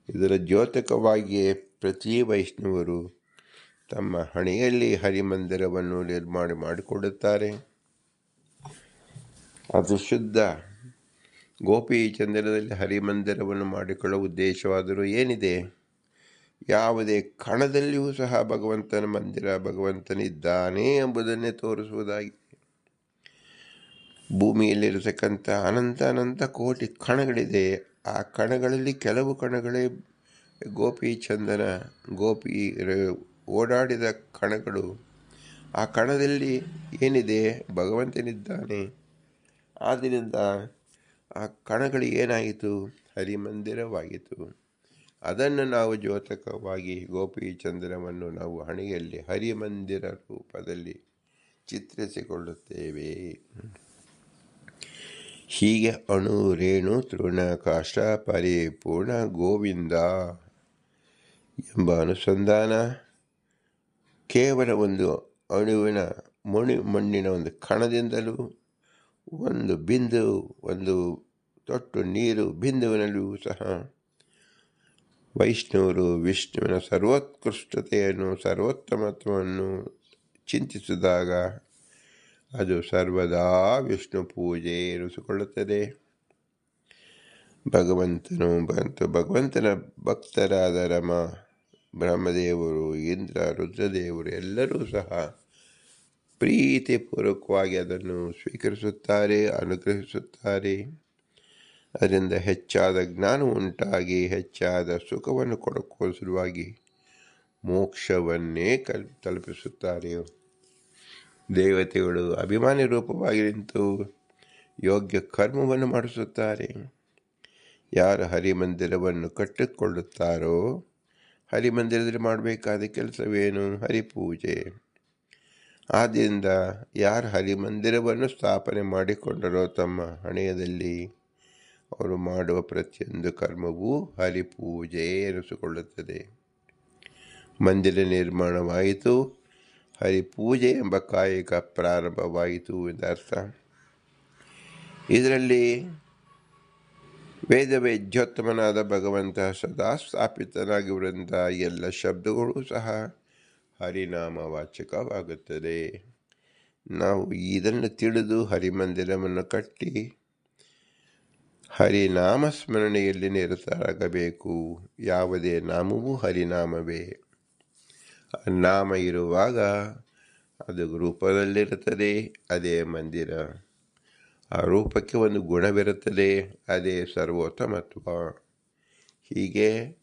ಇದರ ದ್ಯೋತಕವಾಗಿಯೇ ಪ್ರತಿ ವೈಷ್ಣವರು ತಮ್ಮ ಹಣೆಯಲ್ಲಿ ಹರಿಮಂದಿರವನ್ನು ನಿರ್ಮಾಣ ಮಾಡಿಕೊಳ್ಳುತ್ತಾರೆ. ಅದು ಶುದ್ಧ ಗೋಪಿ ಚಂದನದಲ್ಲಿ ಹರಿಮಂದಿರವನ್ನು ಮಾಡಿಕೊಳ್ಳುವ ಉದ್ದೇಶವಾದರೂ ಏನಿದೆ? ಯಾವುದೇ ಕಣದಲ್ಲಿಯೂ ಸಹ ಭಗವಂತನ ಮಂದಿರ, ಭಗವಂತನಿದ್ದಾನೆ ಎಂಬುದನ್ನೇ ತೋರಿಸುವುದಾಗಿದೆ. ಭೂಮಿಯಲ್ಲಿರತಕ್ಕಂಥ ಅನಂತ ಕೋಟಿ ಕಣಗಳಿದೆ. ಆ ಕಣಗಳಲ್ಲಿ ಕೆಲವು ಕಣಗಳೇ ಗೋಪಿ ಚಂದನ, ಗೋಪಿ ಓಡಾಡಿದ ಕಣಗಳು. ಆ ಕಣದಲ್ಲಿ ಏನಿದೆ? ಭಗವಂತನಿದ್ದಾನೆ. ಆದ್ದರಿಂದ ಆ ಕಣಗಳು ಏನಾಯಿತು? ಹರಿಮಂದಿರವಾಯಿತು. ಅದನ್ನು ನಾವು ದ್ಯೋತಕವಾಗಿ ಗೋಪಿ ಚಂದನವನ್ನು ನಾವು ಹಣೆಯಲ್ಲಿ ಹರಿಮಂದಿರ ರೂಪದಲ್ಲಿ ಚಿತ್ರಿಸಿಕೊಳ್ಳುತ್ತೇವೆ. ಹೀಗೆ ಅಣು ರೇಣು ತೃಣ ಕಾಷ್ಟ ಪರಿಪೂರ್ಣ ಗೋವಿಂದ ಎಂಬ ಅನುಸಂಧಾನ ಕೇವಲ ಒಂದು ಅಣುವಿನ ಮಣ್ಣಿನ ಒಂದು ಕಣದಿಂದಲೂ, ಒಂದು ಬಿಂದು, ಒಂದು ತೊಟ್ಟು ನೀರು ಬಿಂದುವಿನಲ್ಲಿಯೂ ಸಹ ವೈಷ್ಣವರು ವಿಷ್ಣುವಿನ ಸರ್ವೋತ್ಕೃಷ್ಟತೆಯನ್ನು, ಸರ್ವೋತ್ತಮತ್ವವನ್ನು ಚಿಂತಿಸಿದಾಗ ಅದು ಸರ್ವದಾ ವಿಷ್ಣು ಪೂಜೆ ಎನಿಸಿಕೊಳ್ಳುತ್ತದೆ. ಭಗವಂತನ ಭಕ್ತರಾದ ರಮ, ಬ್ರಹ್ಮದೇವರು, ಇಂದ್ರ, ರುದ್ರದೇವರು ಎಲ್ಲರೂ ಸಹ ಪ್ರೀತಿಪೂರ್ವಕವಾಗಿ ಅದನ್ನು ಸ್ವೀಕರಿಸುತ್ತಾರೆ, ಅನುಗ್ರಹಿಸುತ್ತಾರೆ. ಅದರಿಂದ ಹೆಚ್ಚಾದ ಜ್ಞಾನ ಉಂಟಾಗಿ ಹೆಚ್ಚಾದ ಸುಖವನ್ನು ಕೊಡುವ ಸಲುವಾಗಿ ಮೋಕ್ಷವನ್ನೇ ತಲುಪಿಸುತ್ತಾರೆ. ದೇವತೆಗಳು ಅಭಿಮಾನಿ ರೂಪವಾಗಿ ನಿಂತು ಯೋಗ್ಯ ಕರ್ಮವನ್ನು ಮಾಡಿಸುತ್ತಾರೆ. ಯಾರು ಹರಿಮಂದಿರವನ್ನು ಕಟ್ಟಿಕೊಳ್ಳುತ್ತಾರೋ, ಹರಿಮಂದಿರದಲ್ಲಿ ಮಾಡಬೇಕಾದ ಕೆಲಸವೇನು? ಹರಿಪೂಜೆ. ಆದ್ದರಿಂದ ಯಾರು ಹರಿಮಂದಿರವನ್ನು ಸ್ಥಾಪನೆ ಮಾಡಿಕೊಂಡರೋ ತಮ್ಮ ಹಣೆಯದಲ್ಲಿ, ಅವರು ಮಾಡುವ ಪ್ರತಿಯೊಂದು ಕರ್ಮವೂ ಹರಿಪೂಜೆ ಎನಿಸಿಕೊಳ್ಳುತ್ತದೆ. ಮಂದಿರ ನಿರ್ಮಾಣವಾಯಿತು, ಹರಿಪೂಜೆ ಎಂಬ ಕಾಯಕ ಪ್ರಾರಂಭವಾಯಿತು ಎಂದರ್ಥ. ಇದರಲ್ಲಿ ವೇದವೇದ್ಯೋತ್ತಮನಾದ ಭಗವಂತ ಸದಾ ಸ್ಥಾಪಿತನಾಗಿರುವಂಥ ಎಲ್ಲ ಶಬ್ದಗಳು ಸಹ ಹರಿನಾಮವಾಚಕವಾಗುತ್ತದೆ. ನಾವು ಇದನ್ನು ತಿಳಿದು ಹರಿಮಂದಿರವನ್ನು ಕಟ್ಟಿ ಹರಿನಾಮ ಸ್ಮರಣೆಯಲ್ಲಿ ನಿರತರಾಗಬೇಕು. ಯಾವುದೇ ನಾಮವೂ ಹರಿನಾಮವೇ. ನಾಮ ಇರುವಾಗ ಅದು ರೂಪದಲ್ಲಿರುತ್ತದೆ, ಅದೇ ಮಂದಿರ. ಆ ರೂಪಕ್ಕೆ ಒಂದು ಗುಣವಿರುತ್ತದೆ, ಅದೇ ಸರ್ವೋತ್ತಮತ್ವ. ಹೀಗೆ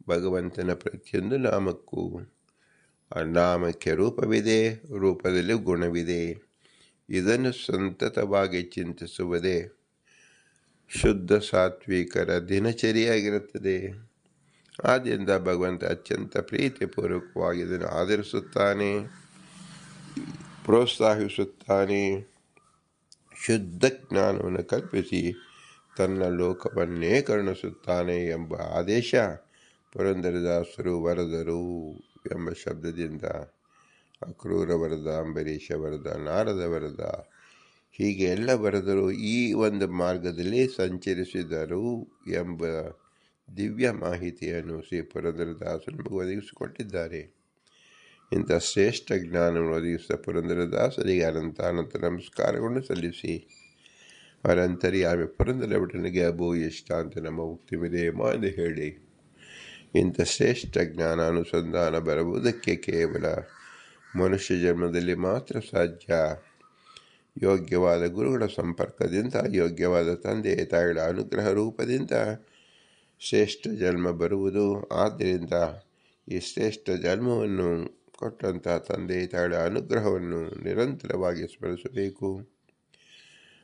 ಭಗವಂತನ ಪ್ರತಿಯೊಂದು ನಾಮಕ್ಕೂ ಆ ನಾಮಕ್ಕೆ ರೂಪವಿದೆ, ರೂಪದಲ್ಲಿ ಗುಣವಿದೆ. ಇದನ್ನು ಸಂತತವಾಗಿ ಚಿಂತಿಸುವುದೇ ಶುದ್ಧ ಸಾತ್ವಿಕರ ದಿನಚರಿಯಾಗಿರುತ್ತದೆ. ಆದ್ದರಿಂದ ಭಗವಂತ ಅತ್ಯಂತ ಪ್ರೀತಿಪೂರ್ವಕವಾಗಿ ಇದನ್ನು ಆಧರಿಸುತ್ತಾನೆ, ಪ್ರೋತ್ಸಾಹಿಸುತ್ತಾನೆ. ಶುದ್ಧ ಜ್ಞಾನವನ್ನು ಕಲ್ಪಿಸಿ ತನ್ನ ಲೋಕವನ್ನೇ ಕರುಣಿಸುತ್ತಾನೆ ಎಂಬ ಆದೇಶ ಪುರಂದರದಾಸರು ವರದರು ಎಂಬ ಶಬ್ದದಿಂದ ಅಕ್ರೂರ ವರದ, ಅಂಬರೀಷ ವರದ, ನಾರದ ವರದ, ಹೀಗೆ ಎಲ್ಲ ವರದರು ಈ ಒಂದು ಮಾರ್ಗದಲ್ಲಿ ಸಂಚರಿಸಿದರು ಎಂಬ ದಿವ್ಯ ಮಾಹಿತಿಯನ್ನು ಶ್ರೀ ಪುರಂದರದಾಸರು ನಮಗೆ ಒದಗಿಸಿಕೊಟ್ಟಿದ್ದಾರೆ. ಇಂಥ ಶ್ರೇಷ್ಠ ಜ್ಞಾನವನ್ನು ಒದಗಿಸಿದ ಪುರಂದರದಾಸರಿಗೆ ಅನಂತ ನಮಸ್ಕಾರಗಳನ್ನು ಸಲ್ಲಿಸಿ ಅವರಂತರ್ಯಾಮಿ ಪುರಂದರ ವಿಠಲನಿಗೆ ಅಭೂಯಿಷ್ಟ ಅಂತ ನಮ್ಮ ಮುಕ್ತಿವಿದೆಯಮ್ಮ ಎಂದು ಹೇಳಿ, ಇಂಥ ಶ್ರೇಷ್ಠ ಜ್ಞಾನ ಅನುಸಂಧಾನ ಬರುವುದಕ್ಕೆ ಕೇವಲ ಮನುಷ್ಯ ಜನ್ಮದಲ್ಲಿ ಮಾತ್ರ ಸಾಧ್ಯ. ಯೋಗ್ಯವಾದ ಗುರುಗಳ ಸಂಪರ್ಕದಿಂದ, ಯೋಗ್ಯವಾದ ತಂದೆ ತಾಯಿಗಳ ಅನುಗ್ರಹ ರೂಪದಿಂದ ಶ್ರೇಷ್ಠ ಜನ್ಮ ಬರುವುದು. ಆದ್ದರಿಂದ ಈ ಶ್ರೇಷ್ಠ ಜನ್ಮವನ್ನು ಕೊಟ್ಟಂತಹ ತಂದೆ ತಾಯಿಗಳ ಅನುಗ್ರಹವನ್ನು ನಿರಂತರವಾಗಿ ಸ್ಮರಿಸಬೇಕು.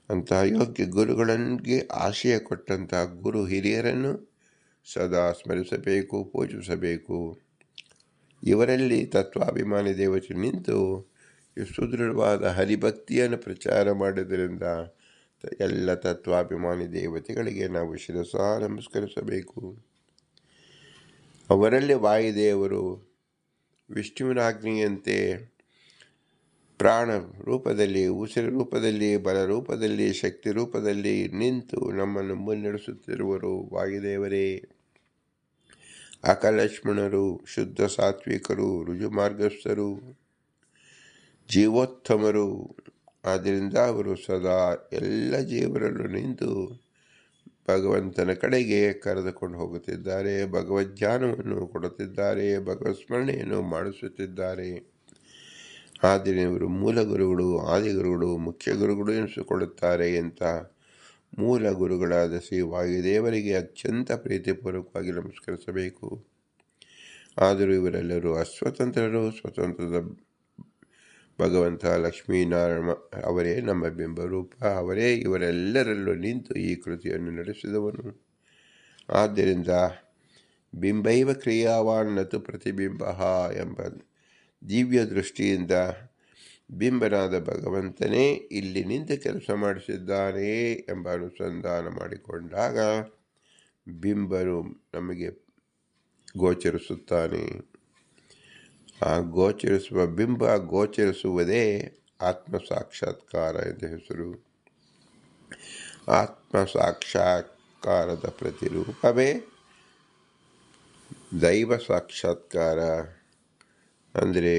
ಅಂತಹ ಯೋಗ್ಯ ಗುರುಗಳಿಗೆ ಆಶಯ ಕೊಟ್ಟಂತಹ ಗುರು ಹಿರಿಯರನ್ನು ಸದಾ ಸ್ಮರಿಸಬೇಕು, ಪೂಜಿಸಬೇಕು. ಇವರಲ್ಲಿ ತತ್ವಾಭಿಮಾನಿ ದೇವತೆ ನಿಂತು ಸುದೃಢವಾದ ಹರಿಭಕ್ತಿಯನ್ನು ಪ್ರಚಾರ ಮಾಡಿದ್ದರಿಂದ ಎಲ್ಲ ತತ್ವಾಭಿಮಾನಿ ದೇವತೆಗಳಿಗೆ ನಾವು ಶಿರಸಾ ನಮಸ್ಕರಿಸಬೇಕು. ಅವರಲ್ಲಿ ವಾಯುದೇವರು ವಿಷ್ಣುವಿನ ಆಜ್ಞೆಯಂತೆ ಪ್ರಾಣ ರೂಪದಲ್ಲಿ, ಉಸಿರು ರೂಪದಲ್ಲಿ, ಬಲ ರೂಪದಲ್ಲಿ, ಶಕ್ತಿ ರೂಪದಲ್ಲಿ ನಿಂತು ನಮ್ಮನ್ನು ಮುನ್ನಡೆಸುತ್ತಿರುವರು ವಾಯುದೇವರೇ. ಅಕಲಕ್ಷ್ಮಣರು, ಶುದ್ಧ ಸಾತ್ವಿಕರು, ರುಜುಮಾರ್ಗಸ್ಥರು, ಜೀವೋತ್ತಮರು. ಆದ್ದರಿಂದ ಅವರು ಸದಾ ಎಲ್ಲ ಜೀವರನ್ನು ನಿಂತು ಭಗವಂತನ ಕಡೆಗೆ ಕರೆದುಕೊಂಡು ಹೋಗುತ್ತಿದ್ದಾರೆ, ಭಗವದ್ಜ್ಞಾನವನ್ನು ಕೊಡುತ್ತಿದ್ದಾರೆ, ಭಗವತ್ ಸ್ಮರಣೆಯನ್ನು ಮಾಡಿಸುತ್ತಿದ್ದಾರೆ. ಆದ್ದರಿಂದ ಇವರು ಮೂಲ ಗುರುಗಳು, ಆದಿಗುರುಗಳು, ಮುಖ್ಯ ಗುರುಗಳು ಎನಿಸಿಕೊಳ್ಳುತ್ತಾರೆ ಅಂತ ಮೂಲ ಗುರುಗಳಾದ ಶ್ರೀ ವಾಯುದೇವರಿಗೆ ಅತ್ಯಂತ ಪ್ರೀತಿಪೂರ್ವಕವಾಗಿ ನಮಸ್ಕರಿಸಬೇಕು. ಆದರೂ ಇವರೆಲ್ಲರೂ ಅಸ್ವತಂತ್ರರು. ಸ್ವತಂತ್ರದ ಭಗವಂತ ಲಕ್ಷ್ಮೀನಾರಾಯಣ ಅವರೇ ನಮ್ಮ ಬಿಂಬರೂಪ. ಅವರೇ ಇವರೆಲ್ಲರಲ್ಲೂ ನಿಂತು ಈ ಕೃತಿಯನ್ನು ನಡೆಸಿದವನು. ಆದ್ದರಿಂದ ಬಿಂಬೈವ ಕ್ರಿಯಾವಾನ್ನತು ಪ್ರತಿಬಿಂಬ ಎಂಬ ದಿವ್ಯ ದೃಷ್ಟಿಯಿಂದ ಬಿಂಬನಾದ ಭಗವಂತನೇ ಇಲ್ಲಿ ನಿಂತು ಕೆಲಸ ಮಾಡಿಸಿದ್ದಾನೆ ಎಂಬ ಅನುಸಂಧಾನ ಮಾಡಿಕೊಂಡಾಗ ಬಿಂಬನು ನಮಗೆ ಗೋಚರಿಸುತ್ತಾನೆ. ಆ ಗೋಚರಿಸುವ ಬಿಂಬ ಗೋಚರಿಸುವುದೇ ಆತ್ಮ ಸಾಕ್ಷಾತ್ಕಾರ ಎಂದು ಹೆಸರು. ಆತ್ಮ ಸಾಕ್ಷಾತ್ಕಾರದ ಪ್ರತಿರೂಪವೇ ದೈವ ಸಾಕ್ಷಾತ್ಕಾರ. ಅಂದರೆ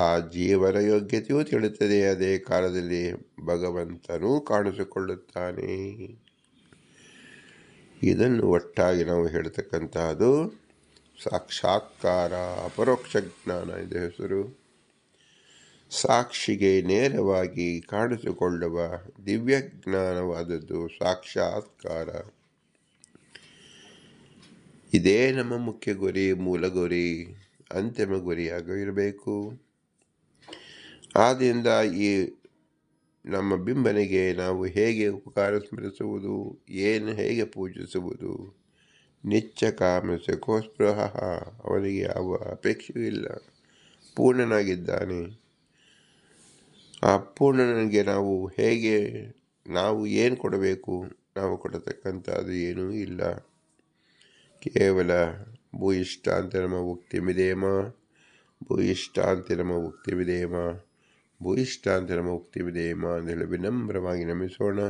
ಆ ಜೀವನ ಯೋಗ್ಯತೆಯೂ ತಿಳಿಯುತ್ತದೆ, ಅದೇ ಕಾಲದಲ್ಲಿ ಭಗವಂತನೂ ಕಾಣಿಸಿಕೊಳ್ಳುತ್ತಾನೆ. ಇದನ್ನು ಒಟ್ಟಾಗಿ ನಾವು ಹೇಳ್ತಕ್ಕಂತಹದ್ದು ಸಾಕ್ಷಾತ್ಕಾರ, ಅಪರೋಕ್ಷ ಜ್ಞಾನ ಎಂದು ಹೆಸರು. ಸಾಕ್ಷಿಗೆ ನೇರವಾಗಿ ಕಾಣಿಸಿಕೊಳ್ಳುವ ದಿವ್ಯ ಜ್ಞಾನವಾದದ್ದು ಸಾಕ್ಷಾತ್ಕಾರ. ಇದೇ ನಮ್ಮ ಮುಖ್ಯ ಗುರಿ, ಮೂಲ ಗುರಿ, ಅಂತಿಮ ಗುರಿಯಾಗಿರಬೇಕು. ಆದ್ದರಿಂದ ಈ ನಮ್ಮ ಬಿಂಬನಿಗೆ ನಾವು ಹೇಗೆ ಉಪಕಾರ ಸ್ಮರಿಸುವುದು, ಹೇಗೆ ಪೂಜಿಸುವುದು? ನಿತ್ಯ ಕಾಮಸ್ಯ ಕೋ ಸ್ಪೃಹ. ಅವನಿಗೆ ಯಾವ ಅಪೇಕ್ಷೆಯೂ ಇಲ್ಲ, ಪೂರ್ಣನಾಗಿದ್ದಾನೆ. ಆ ಪೂರ್ಣನಿಗೆ ನಾವು ಏನು ಕೊಡಬೇಕು? ನಾವು ಕೊಡತಕ್ಕಂಥದ್ದು ಏನೂ ಇಲ್ಲ. ಕೇವಲ ಭೂಯಿಷ್ಟಾಂತರಮ ಉಕ್ತಿಮಿದೇಮ, ಭೂಯಿಷ್ಟಾಂತರಮ ಉಕ್ತಿಮಿದೇಮ, ಭೂಯಿಷ್ಟಾಂತರಮ ಉಕ್ತಿಮಿದೇಮ ಅಂದೇಳಿ ವಿನಮ್ರವಾಗಿ ನಮಿಸೋಣ.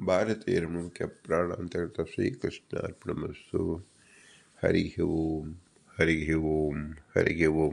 ಭಾರತೀಯರ ಮುಖ್ಯ ಪ್ರಾಣ ಅಂತ ಶ್ರೀಕೃಷ್ಣ ಅರ್ಪಣಮಸ್ತು. ಹರಿ ಓಂ, ಹರಿ ಓಂ, ಹರಿ ಓಂ.